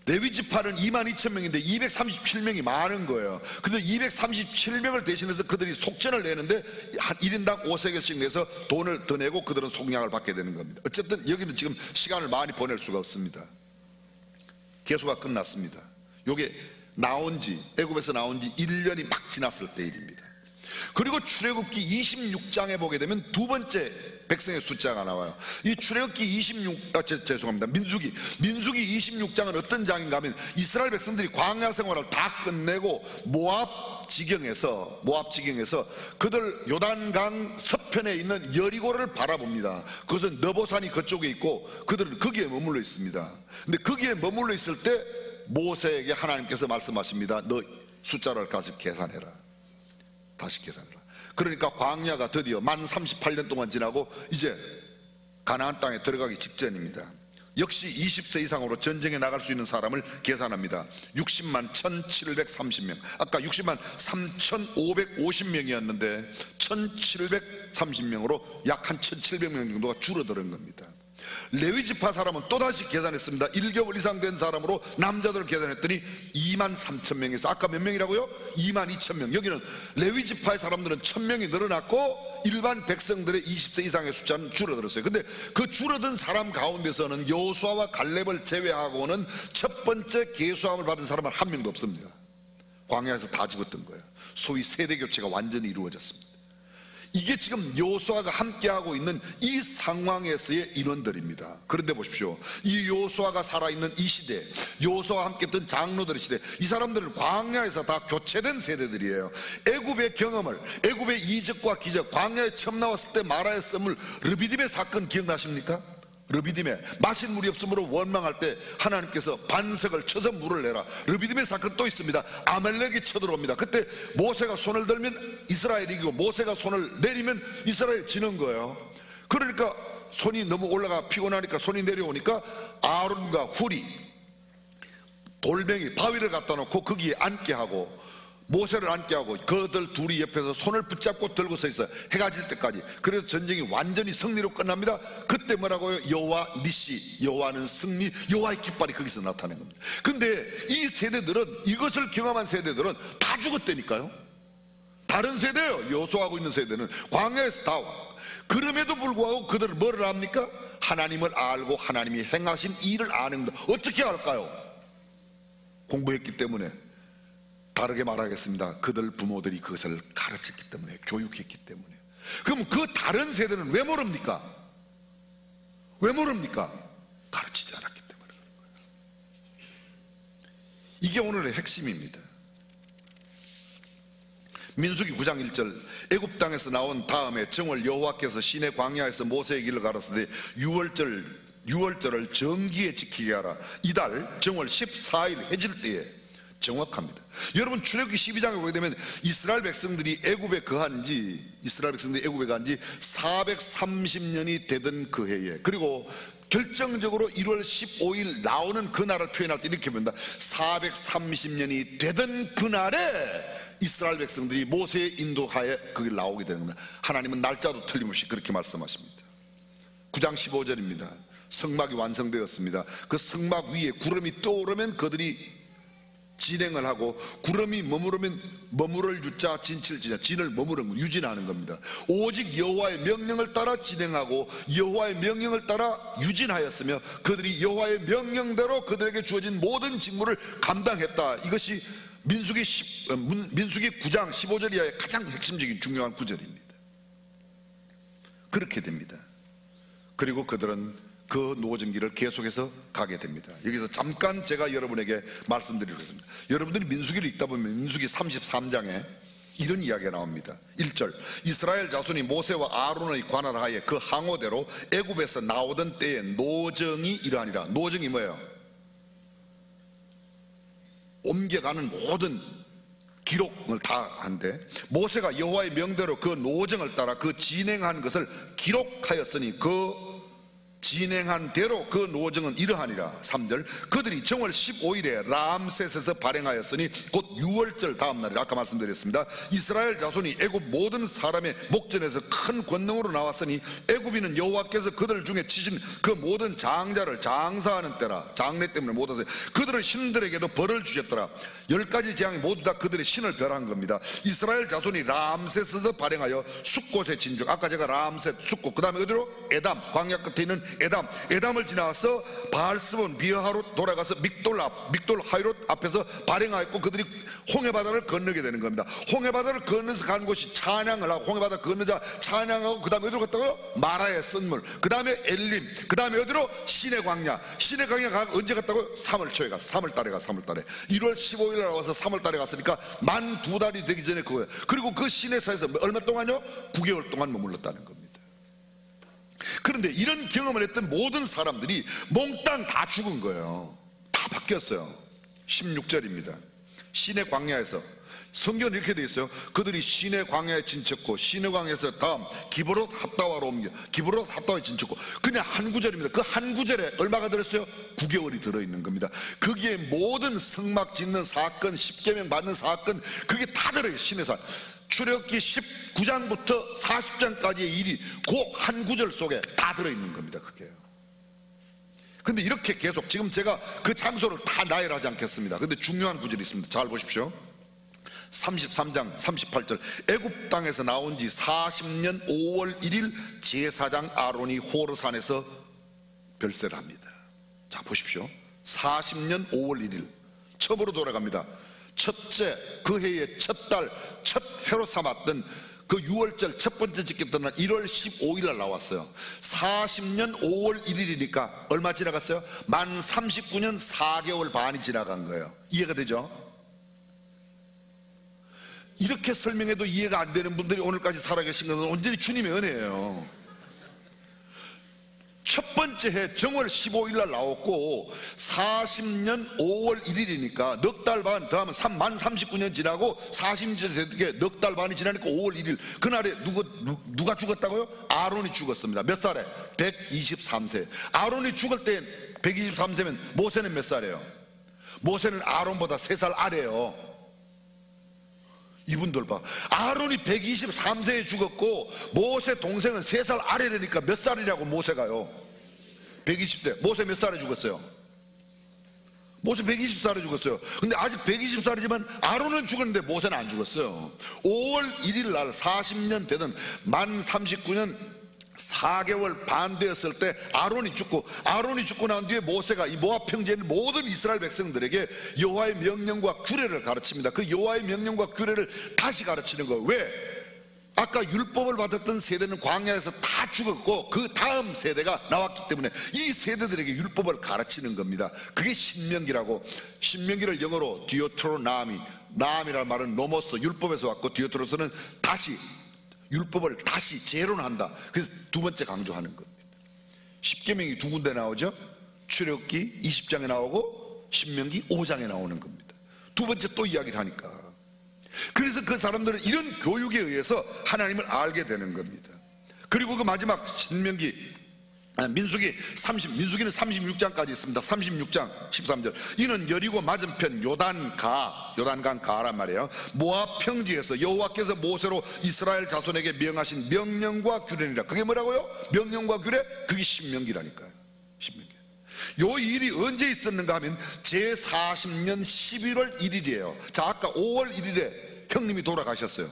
레위 지파는 22,000명인데 237명이 많은 거예요. 근데 237명을 대신해서 그들이 속전을 내는데 한 1인당 5세겔씩 내서 돈을 더 내고 그들은 속량을 받게 되는 겁니다. 어쨌든 여기는 지금 시간을 많이 보낼 수가 없습니다. 계수가 끝났습니다. 요게 애굽에서 나온 지 1년이 막 지났을 때 일입니다. 그리고 출애굽기 26장에 보게 되면 두 번째 백성의 숫자가 나와요. 이 출애굽기 민수기 26장은 어떤 장인가 하면, 이스라엘 백성들이 광야 생활을 다 끝내고 모압 지경에서 그들 요단강 서편에 있는 여리고를 바라봅니다. 그것은 너보산이 그쪽에 있고 그들은 거기에 머물러 있습니다. 근데 거기에 머물러 있을 때 모세에게 하나님께서 말씀하십니다. 너 숫자를 다시 계산해라. 그러니까 광야가 드디어 만 38년 동안 지나고 이제 가나안 땅에 들어가기 직전입니다. 역시 20세 이상으로 전쟁에 나갈 수 있는 사람을 계산합니다. 60만 1730명. 아까 60만 3550명이었는데 1730명으로 약 한 1700명 정도가 줄어드는 겁니다. 레위지파 사람은 또다시 계산했습니다. 1개월 이상 된 사람으로 남자들을 계산했더니 2만 3천 명에서 아까 몇 명이라고요? 2만 2천 명. 여기는 레위지파의 사람들은 1000명이 늘어났고 일반 백성들의 20세 이상의 숫자는 줄어들었어요. 근데 그 줄어든 사람 가운데서는 여호수아와 갈렙을 제외하고는 첫 번째 계수함을 받은 사람은 한 명도 없습니다. 광야에서 다 죽었던 거예요. 소위 세대 교체가 완전히 이루어졌습니다. 이게 지금 여호수아가 함께하고 있는 이 상황에서의 인원들입니다. 그런데 보십시오, 이 여호수아가 살아있는 이 시대, 여호수아와 함께 했던 장로들의 시대, 이 사람들은 광야에서 다 교체된 세대들이에요. 애굽의 경험을, 애굽의 이적과 기적, 광야에 처음 나왔을 때 마라의 썸을 르비딤의 사건 기억나십니까? 르비딤에 마신 물이 없으므로 원망할 때 하나님께서 반석을 쳐서 물을 내라. 르비딤의 사건 또 있습니다. 아멜렉이 쳐들어옵니다. 그때 모세가 손을 들면 이스라엘이 이기고 모세가 손을 내리면 이스라엘이 지는 거예요. 그러니까 손이 너무 올라가 피곤하니까 손이 내려오니까 아론과 훌이 돌멩이 바위를 갖다 놓고 거기에 앉게 하고 모세를 앉게 하고 그들 둘이 옆에서 손을 붙잡고 들고 서 있어요. 해가 질 때까지. 그래서 전쟁이 완전히 승리로 끝납니다. 그때 뭐라고요? 여호와 니시, 여호와는 승리, 여호와의 깃발이 거기서 나타낸 겁니다. 근데 이 세대들은, 이것을 경험한 세대들은 다 죽었다니까요. 다른 세대예요. 여호수아하고 있는 세대는 광야에서 다 와. 그럼에도 불구하고 그들은 뭐를 합니까? 하나님을 알고 하나님이 행하신 일을 아는 겁니다. 어떻게 알까요? 공부했기 때문에. 다르게 말하겠습니다. 그들 부모들이 그것을 가르쳤기 때문에, 교육했기 때문에. 그럼 그 다른 세대는 왜 모릅니까? 왜 모릅니까? 가르치지 않았기 때문에 그런 거예요. 이게 오늘의 핵심입니다. 민수기 9장 1절, 애굽 땅에서 나온 다음에 정월 여호와께서 시내 광야에서 모세의 길을 가르치되 유월절을 정기에 지키게 하라. 이달 정월 14일 해질 때에. 정확합니다. 여러분 출애굽기 12장에 보게 되면 이스라엘 백성들이 애굽에 거한 지 430년이 되던 그 해에, 그리고 결정적으로 1월 15일 나오는 그날을 표현할 때 이렇게 봅니다. 430년이 되던 그날에 이스라엘 백성들이 모세의 인도하에 거기 나오게 되는 겁니다. 하나님은 날짜도 틀림없이 그렇게 말씀하십니다. 9장 15절입니다. 성막이 완성되었습니다. 그 성막 위에 구름이 떠오르면 그들이 진행을 하고, 구름이 머무를 유자 진칠 지냐, 진을 머무르는 유진하는 겁니다. 오직 여호와의 명령을 따라 진행하고 여호와의 명령을 따라 유진하였으며 그들이 여호와의 명령대로 그들에게 주어진 모든 직무를 감당했다. 이것이 민수기 9장 15절 이하의 가장 핵심적인 중요한 구절입니다. 그렇게 됩니다. 그리고 그들은 그 노정기를 계속해서 가게 됩니다. 여기서 잠깐 제가 여러분에게 말씀드리겠습니다. 여러분들이 민수기를 읽다 보면 민수기 33장에 이런 이야기가 나옵니다. 1절, 이스라엘 자손이 모세와 아론의 관할 하에 그 항오대로 애굽에서 나오던 때에 노정이 이러하니라. 노정이 뭐예요? 옮겨가는 모든 기록을 다 한데, 모세가 여호와의 명대로 그 노정을 따라 그 진행한 것을 기록하였으니 그 진행한 대로 그 노정은 이러하니라. 3절, 그들이 정월 15일에 람셋에서 발행하였으니 곧 유월절 다음 날이라. 아까 말씀드렸습니다. 이스라엘 자손이 애굽 모든 사람의 목전에서 큰 권능으로 나왔으니 애굽인은 여호와께서 그들 중에 치신 그 모든 장자를 장사하는 때라. 장래 때문에 못 하세요. 그들의 신들에게도 벌을 주셨더라. 10가지 재앙이 모두 다 그들의 신을 멸한 겁니다. 이스라엘 자손이 람셋에서 발행하여 숫곳에 진즉, 아까 제가 람셋, 숫곳, 그 다음에 어디로? 에담, 광야 끝에 있는 에담을 지나서 바알스본 비어하로 돌아가서 믹돌 하이롯 앞에서 발행하였고 그들이 홍해바다를 건너게 되는 겁니다. 홍해바다를 건너서 간 곳이 찬양을 하고, 홍해바다 건너자 찬양하고, 그 다음에 어디로 갔다고요? 마라의 썬물, 그 다음에 엘림, 그 다음에 어디로? 시내 광야. 시내 광야 언제 갔다고요? 3월초에 갔어. 3월달에 갔어. 3월달에 1월 15일에 나와서 3월달에 갔으니까 만 2달이 되기 전에 그거예요. 그리고 그 시내사에서 얼마 동안요? 9개월 동안 머물렀다는 겁니다. 그런데 이런 경험을 했던 모든 사람들이 몽땅 다 죽은 거예요. 다 바뀌었어요. 16절입니다. 시내 광야에서 성경은 이렇게 돼 있어요. 그들이 시내 광야에 진쳤고 시내 광야에서 다음 기브롯 핫다와로 옮겨 기브롯 핫다와에 진쳤고, 그냥 한 구절입니다. 그 한 구절에 얼마가 들었어요? 9개월이 들어있는 겁니다. 거기에 모든 성막 짓는 사건, 십계명 받는 사건, 그게 다 들어요. 시내산 출애굽기 19장부터 40장까지의 일이 그 한 구절 속에 다 들어있는 겁니다. 그게. 근데 이렇게 계속, 지금 제가 그 장소를 다 나열하지 않겠습니다. 근데 중요한 구절이 있습니다. 잘 보십시오. 33장 38절, 애굽 땅에서 나온 지 40년 5월 1일 제사장 아론이 호르산에서 별세를 합니다. 자 보십시오. 40년 5월 1일 처음으로 돌아갑니다. 첫째, 그 해의 첫 달 첫 해로 삼았던 그 6월절 첫 번째 지켰던 날 1월 15일 날 나왔어요. 40년 5월 1일이니까 얼마 지나갔어요? 만 39년 4개월 반이 지나간 거예요. 이해가 되죠? 이렇게 설명해도 이해가 안 되는 분들이 오늘까지 살아계신 것은 온전히 주님의 은혜예요. 첫 번째 해 정월 15일 날 나왔고 40년 5월 1일이니까 넉 달 반 더하면 만 39년 지나고 40년 되게 넉 달 반이 지나니까 5월 1일 그날에 누가 죽었다고요? 아론이 죽었습니다. 몇 살에? 123세. 아론이 죽을 때 123세면 모세는 몇 살이에요? 모세는 아론보다 3살 아래요. 이분들 봐. 아론이 123세에 죽었고 모세 동생은 3살 아래라니까 몇 살이냐고. 모세가요 120세. 모세 몇 살에 죽었어요? 모세 120살에 죽었어요. 근데 아직 120살이지만 아론은 죽었는데 모세는 안 죽었어요. 5월 1일 날 40년 되던 만 39년 4개월 반 되었을 때 아론이 죽고 난 뒤에 모세가 이 모압 평지에 있는 모든 이스라엘 백성들에게 여호와의 명령과 규례를 가르칩니다. 그 여호와의 명령과 규례를 다시 가르치는 거예요. 왜? 아까 율법을 받았던 세대는 광야에서 다 죽었고 그 다음 세대가 나왔기 때문에 이 세대들에게 율법을 가르치는 겁니다. 그게 신명기라고. 신명기를 영어로 디오트로나미, 나미라는 말은 노모스, 율법에서 왔고 디오트로스는 다시 율법을 다시 재론한다. 그래서 두 번째 강조하는 겁니다. 십계명이 두 군데 나오죠. 출애굽기 20장에 나오고 신명기 5장에 나오는 겁니다. 두 번째 또 이야기를 하니까. 그래서 그 사람들은 이런 교육에 의해서 하나님을 알게 되는 겁니다. 그리고 그 마지막 민수기는 36장까지 있습니다. 36장 13절. 이는 여리고 맞은편 요단강 가란 말이에요. 모압 평지에서 여호와께서 모세로 이스라엘 자손에게 명하신 명령과 규례니라. 그게 뭐라고요? 명령과 규례? 그게 신명기라니까요. 신명기. 요 일이 언제 있었는가 하면 제40년 11월 1일이에요 자, 아까 5월 1일에 형님이 돌아가셨어요.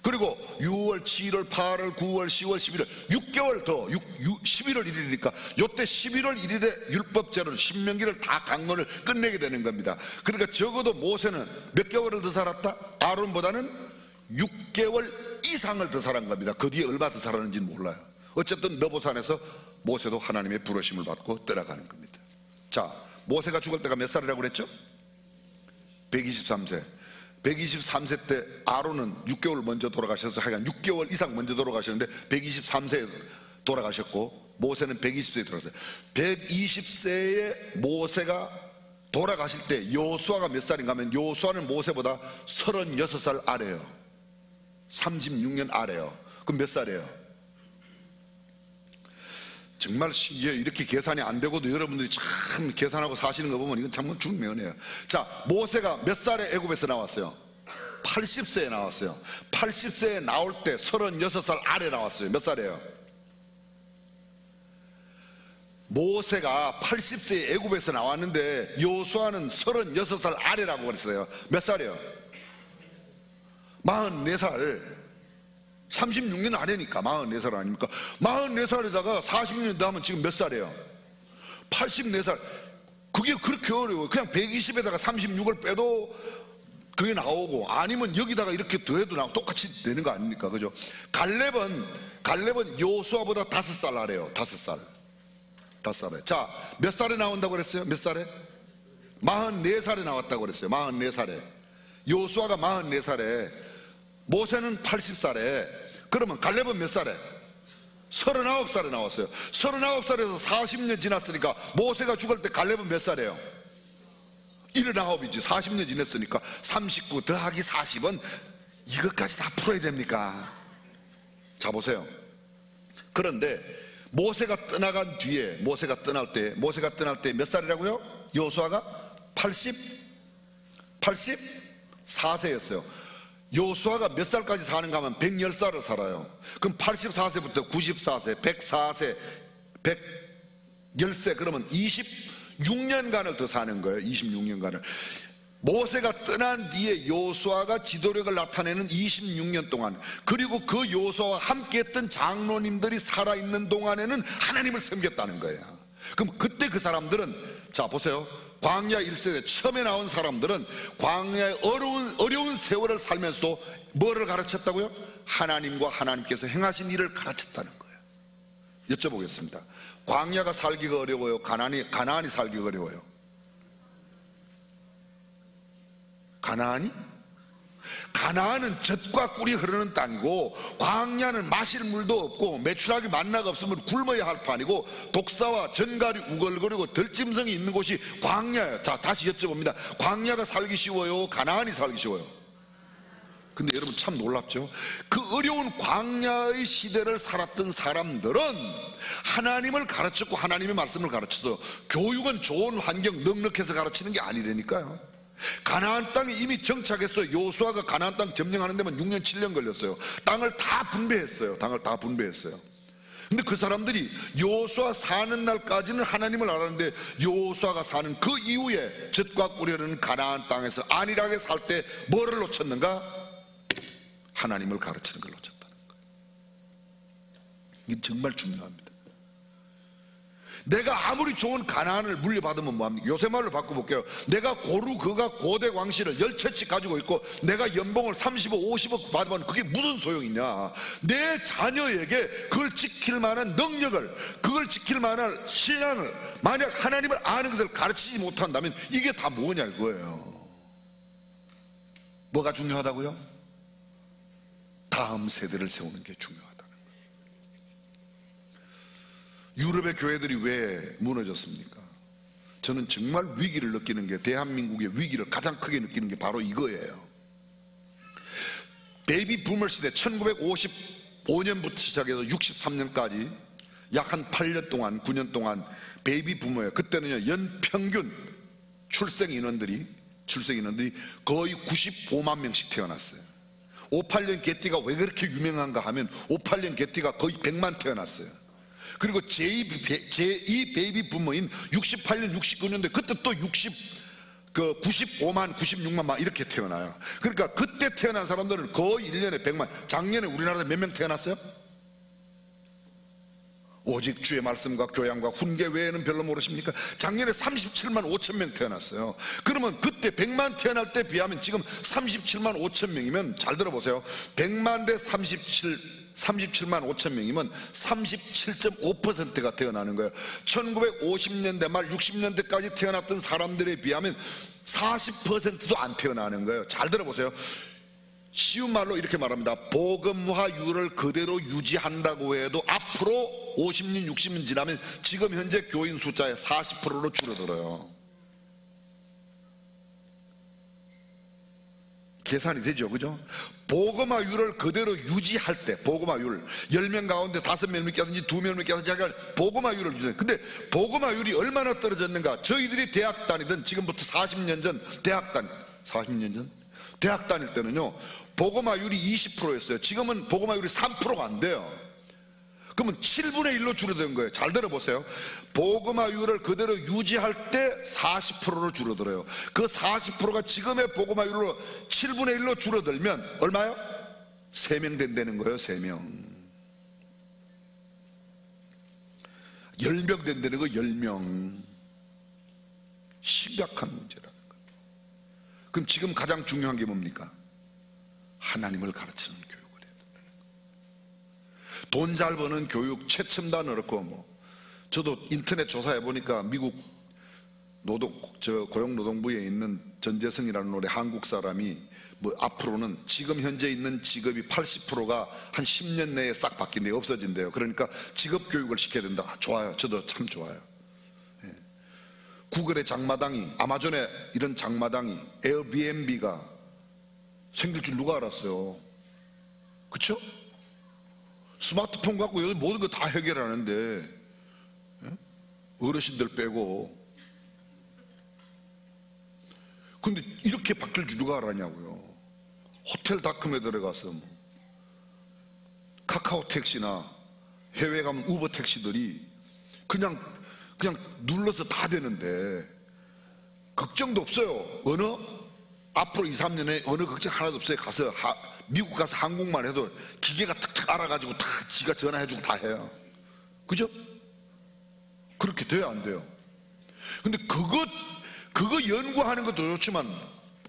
그리고 6월, 7월, 8월, 9월, 10월, 11월 6개월 더 11월 1일이니까 요때 11월 1일에 율법제를 신명기를 다 강론을 끝내게 되는 겁니다. 그러니까 적어도 모세는 몇 개월을 더 살았다? 아론보다는 6개월 이상을 더 살은 겁니다. 그 뒤에 얼마 더 살았는지는 몰라요. 어쨌든 너보산에서 모세도 하나님의 부르심을 받고 떠나가는 겁니다. 자, 모세가 죽을 때가 몇 살이라고 그랬죠? 123세. 123세 때 아론은 6개월 먼저 돌아가셔서 하여간 6개월 이상 먼저 돌아가셨는데 123세에 돌아가셨고 모세는 120세에 돌아갔어요. 120세에 모세가 돌아가실 때 여호수아가 몇 살인가 하면 여호수아는 모세보다 36살 아래요. 36년 아래요. 그럼 몇 살이에요? 정말 신기해요. 이렇게 계산이 안 되고도 여러분들이 참 계산하고 사시는 거 보면 이건 참 중요해요. 자, 모세가 몇 살에 애굽에서 나왔어요? 80세에 나왔어요. 80세에 나올 때 36살 아래 나왔어요. 몇 살이에요? 모세가 80세에 애굽에서 나왔는데 여호수아는 36살 아래라고 그랬어요. 몇 살이에요? 44살. 36년 아래니까 44살 아닙니까? 44살에다가 40년 더하면 지금 몇 살이에요? 84살. 그게 그렇게 어려워요. 그냥 120에다가 36을 빼도 그게 나오고 아니면 여기다가 이렇게 더해도 똑같이 되는 거 아닙니까? 그죠? 갈렙은 여호수아보다 5살 아래요. 5살. 자, 몇 살에 나온다고 그랬어요? 몇 살에? 44살에 나왔다고 그랬어요. 44살에. 여호수아가 44살에 모세는 80살에. 그러면 갈렙은 몇 살에? 39살에 나왔어요. 39살에서 40년 지났으니까 모세가 죽을 때 갈렙은 몇 살이에요? 79이지. 40년 지냈으니까 39 더하기 40은 이것까지 다 풀어야 됩니까? 자 보세요. 그런데 모세가 떠나간 뒤에, 모세가 떠날 때 몇 살이라고요? 여호수아가 84세였어요. 여호수아가 몇 살까지 사는가 하면 110살을 살아요. 그럼 84세부터 94세, 104세, 110세, 그러면 26년간을 더 사는 거예요. 26년간을. 모세가 떠난 뒤에 여호수아가 지도력을 나타내는 26년 동안, 그리고 그 여호수아와 함께 했던 장로님들이 살아있는 동안에는 하나님을 섬겼다는 거예요. 그럼 그때 그 사람들은, 자 보세요, 광야 1세대 처음에 나온 사람들은 광야의 어려운 세월을 살면서도 뭐를 가르쳤다고요? 하나님과 하나님께서 행하신 일을 가르쳤다는 거예요. 여쭤보겠습니다. 광야가 살기가 어려워요? 가나안이 살기가 어려워요? 가나안은 젖과 꿀이 흐르는 땅이고, 광야는 마실 물도 없고 매출하기 만나가 없으면 굶어야 할 판이고, 독사와 전갈이 우글거리고 들짐승이 있는 곳이 광야예요. 자, 다시 여쭤봅니다. 광야가 살기 쉬워요? 가나안이 살기 쉬워요? 근데 여러분 참 놀랍죠? 그 어려운 광야의 시대를 살았던 사람들은 하나님을 가르쳤고 하나님의 말씀을 가르쳐서, 교육은 좋은 환경 넉넉해서 가르치는 게 아니라니까요. 가나안 땅에 이미 정착했어요. 여호수아가 가나안 땅 점령하는 데만 6년 7년 걸렸어요. 땅을 다 분배했어요. 근데 그 사람들이 여호수아 사는 날까지는 하나님을 알았는데, 여호수아가 사는 그 이후에 젖과 꿀이 흐르는 가나안 땅에서 안일하게 살 때 뭐를 놓쳤는가? 하나님을 가르치는 걸 놓쳤다는 거예요. 이게 정말 중요합니다. 내가 아무리 좋은 가나안을 물려받으면 뭐합니까? 요새 말로 바꿔볼게요. 내가 고루 그가 고대 왕실을 10채씩 가지고 있고 내가 연봉을 30억 50억 받으면 그게 무슨 소용이냐. 내 자녀에게 그걸 지킬 만한 능력을, 그걸 지킬 만한 신앙을, 만약 하나님을 아는 것을 가르치지 못한다면 이게 다 뭐냐 이거예요. 뭐가 중요하다고요? 다음 세대를 세우는 게 중요하다. 유럽의 교회들이 왜 무너졌습니까? 저는 정말 위기를 느끼는 게, 대한민국의 위기를 가장 크게 느끼는 게 바로 이거예요. 베이비 부머 시대 1955년부터 시작해서 63년까지 약 한 8년 동안 9년 동안 베이비 부머예요. 그때는요 연평균 출생 인원들이 거의 95만 명씩 태어났어요. 58년 개띠가 왜 그렇게 유명한가 하면 58년 개띠가 거의 100만 태어났어요. 그리고 제2 베이비 부모인 68년 69년도에 그때 또 95만 96만 막 이렇게 태어나요. 그러니까 그때 태어난 사람들은 거의 1년에 100만. 작년에 우리나라에 몇 명 태어났어요? 오직 주의 말씀과 교양과 훈계 외에는 별로 모르십니까? 작년에 37만 5천 명 태어났어요. 그러면 그때 100만 태어날 때 비하면 지금 37만 5천 명이면, 잘 들어보세요, 100만 대 37만 5천 명이면 37.5%가 태어나는 거예요. 1950년대 말 60년대까지 태어났던 사람들에 비하면 40%도 안 태어나는 거예요. 잘 들어보세요. 쉬운 말로 이렇게 말합니다. 복음화율을 그대로 유지한다고 해도 앞으로 50년 60년 지나면 지금 현재 교인 숫자의 40%로 줄어들어요. 계산이 되죠, 그죠? 복음화율을 그대로 유지할 때, 복음화율 10명 가운데 5명 믿겠든지 2명 믿겠든지 복음화율을 유지해. 근데 복음화율이 얼마나 떨어졌는가? 저희들이 대학 다니던, 지금부터 40년 전 대학 다닐 때는요 복음화율이 20%였어요. 지금은 복음화율이 3%가 안 돼요. 그러면 7분의 1로 줄어든 거예요. 잘 들어보세요. 복음화율을 그대로 유지할 때 40%로 줄어들어요. 그 40%가 지금의 복음화율로 7분의 1로 줄어들면 얼마요? 3명 된다는 거예요. 3명. 10명 된다는 거. 10명. 심각한 문제라는 거예요. 그럼 지금 가장 중요한 게 뭡니까? 하나님을 가르치는 교육을 해야 된다는 거예요. 돈 잘 버는 교육 최첨단 어렵고, 저도 인터넷 조사해 보니까 미국 고용노동부에 있는 전재성이라는 노래 한국 사람이 앞으로는 지금 현재 있는 직업이 80%가 한 10년 내에 싹 바뀐대요. 없어진대요. 그러니까 직업 교육을 시켜야 된다. 좋아요. 저도 참 좋아요. 구글의 장마당이, 아마존의 이런 장마당이, 에어비앤비가 생길 줄 누가 알았어요? 그쵸? 스마트폰 갖고 여기 모든 거 다 해결하는데 어르신들 빼고. 근데 이렇게 바뀔 줄 누가 알았냐고요. 호텔닷컴에 들어가서 카카오 택시나 해외 가면 우버 택시들이 그냥 눌러서 다 되는데 걱정도 없어요. 앞으로 2, 3년에 어느 걱정 하나도 없어요. 가서 미국 가서 한국만 해도 기계가 탁탁 알아가지고 다 지가 전화해주고 다 해요. 그죠? 그렇게 돼야 안 돼요. 근데 그거 연구하는 것도 좋지만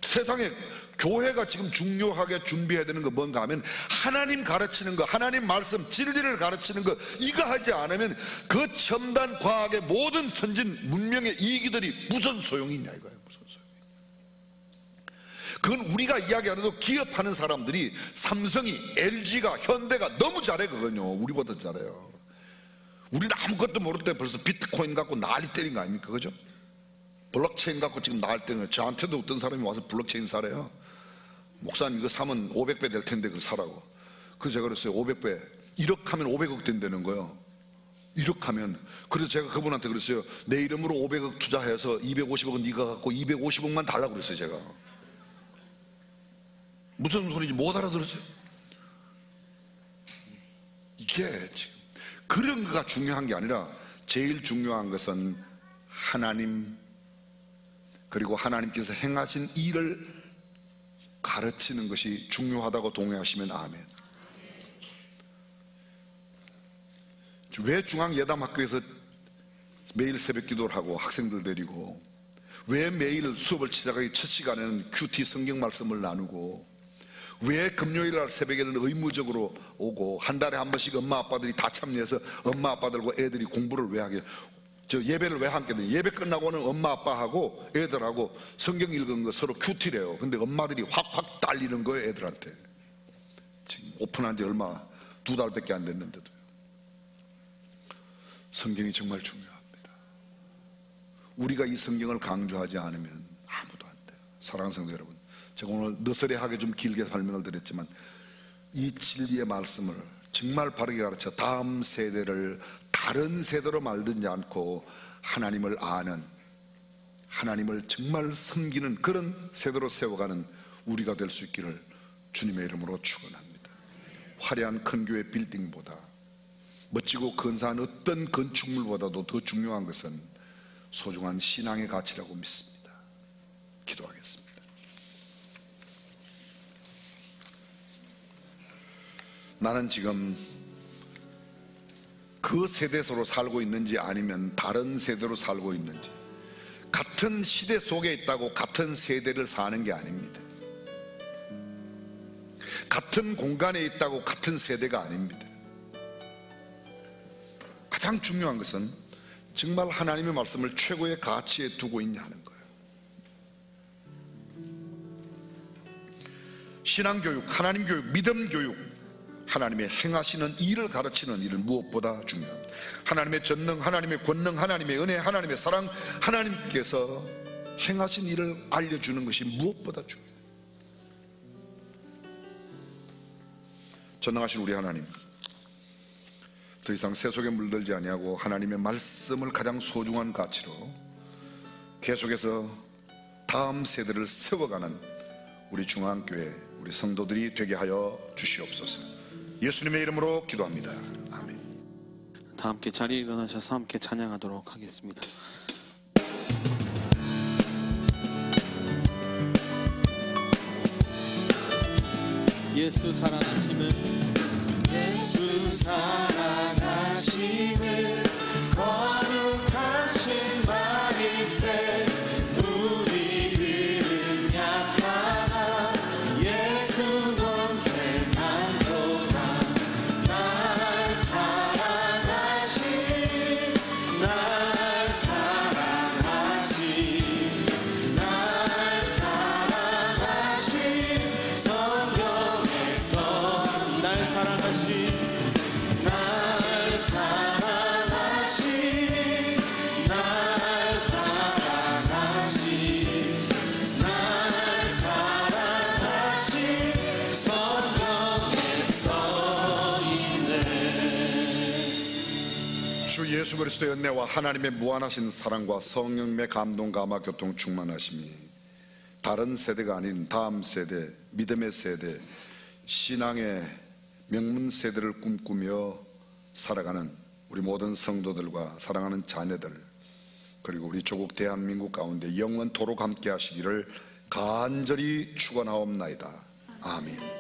세상에 교회가 지금 중요하게 준비해야 되는 거 뭔가 하면 하나님 가르치는 거, 하나님 말씀 진리를 가르치는 거, 이거 하지 않으면 그 첨단 과학의 모든 선진 문명의 이기들이 무슨 소용이 있냐 이거예요. 무슨 소용이. 그건 우리가 이야기 안 해도 기업하는 사람들이 삼성이, LG가, 현대가 너무 잘해. 그건요 우리보다 잘해요. 우리는 아무것도 모를 때 벌써 비트코인 갖고 난리 때린 거 아닙니까? 그죠? 블록체인 갖고 지금 난리 때린 거. 저한테도 어떤 사람이 와서 블록체인 사래요. 목사님 이거 사면 500배 될 텐데 그걸 사라고. 그래서 제가 그랬어요. 500배 1억 하면 500억 된다는 거예요. 1억 하면. 그래서 제가 그분한테 그랬어요. 내 이름으로 500억 투자해서 250억은 네가 갖고 250억만 달라고 그랬어요. 제가 무슨 소리인지 못 알아들었어요. 이게 지금 그런 거가 중요한 게 아니라 제일 중요한 것은 하나님, 그리고 하나님께서 행하신 일을 가르치는 것이 중요하다고 동의하시면 아멘. 왜 중앙예담학교에서 매일 새벽 기도를 하고 학생들 데리고, 왜 매일 수업을 시작하기 첫 시간에는 큐티 성경 말씀을 나누고, 왜 금요일 날 새벽에는 의무적으로 오고, 한 달에 한 번씩 엄마 아빠들이 다 참여해서 엄마 아빠들과 애들이 공부를 왜 하게, 예배를 왜 함께 되냐. 예배 끝나고는 엄마 아빠하고 애들하고 성경 읽은 거 서로 큐티래요. 근데 엄마들이 확 딸리는 거예요. 애들한테. 지금 오픈한 지 얼마 2달밖에 안 됐는데도. 성경이 정말 중요합니다. 우리가 이 성경을 강조하지 않으면 아무도 안 돼요. 사랑하는 성도 여러분, 제가 오늘 너스레하게 좀 길게 설명을 드렸지만 이 진리의 말씀을 정말 바르게 가르쳐 다음 세대를 다른 세대로 말든지 않고 하나님을 아는, 하나님을 정말 섬기는 그런 세대로 세워가는 우리가 될 수 있기를 주님의 이름으로 축원합니다. 화려한 큰 교회 빌딩보다, 멋지고 근사한 어떤 건축물보다도 더 중요한 것은 소중한 신앙의 가치라고 믿습니다. 기도하겠습니다. 나는 지금 그 세대로 살고 있는지 아니면 다른 세대로 살고 있는지, 같은 시대 속에 있다고 같은 세대를 사는 게 아닙니다. 같은 공간에 있다고 같은 세대가 아닙니다. 가장 중요한 것은 정말 하나님의 말씀을 최고의 가치에 두고 있냐 하는 거예요. 신앙교육, 하나님 교육, 믿음 교육, 하나님의 행하시는 일을 가르치는 일은 무엇보다 중요합니다. 하나님의 전능, 하나님의 권능, 하나님의 은혜, 하나님의 사랑, 하나님께서 행하신 일을 알려주는 것이 무엇보다 중요해요. 전능하신 우리 하나님, 더 이상 세속에 물들지 아니하고 하나님의 말씀을 가장 소중한 가치로 계속해서 다음 세대를 세워가는 우리 중앙교회, 우리 성도들이 되게 하여 주시옵소서. 예수님의 이름으로 기도합니다. 아멘. 다 함께 자리에 일어나셔서 함께 찬양하도록 하겠습니다. 예수 사랑하시는, 예수 사랑하시는 거룩하신 바리새, 우리들은 약하나 예수 권세만도다. 날 사랑하신, 날 사랑하신, 날 사랑하신 성경에서 날 사랑하신, 날 사랑하신 예수 그리스도의 은혜와 하나님의 무한하신 사랑과 성령의 감동 감화 교통 충만하심이 다른 세대가 아닌 다음 세대, 믿음의 세대, 신앙의 명문 세대를 꿈꾸며 살아가는 우리 모든 성도들과 사랑하는 자녀들, 그리고 우리 조국 대한민국 가운데 영원토록 함께 하시기를 간절히 축원하옵나이다. 아멘.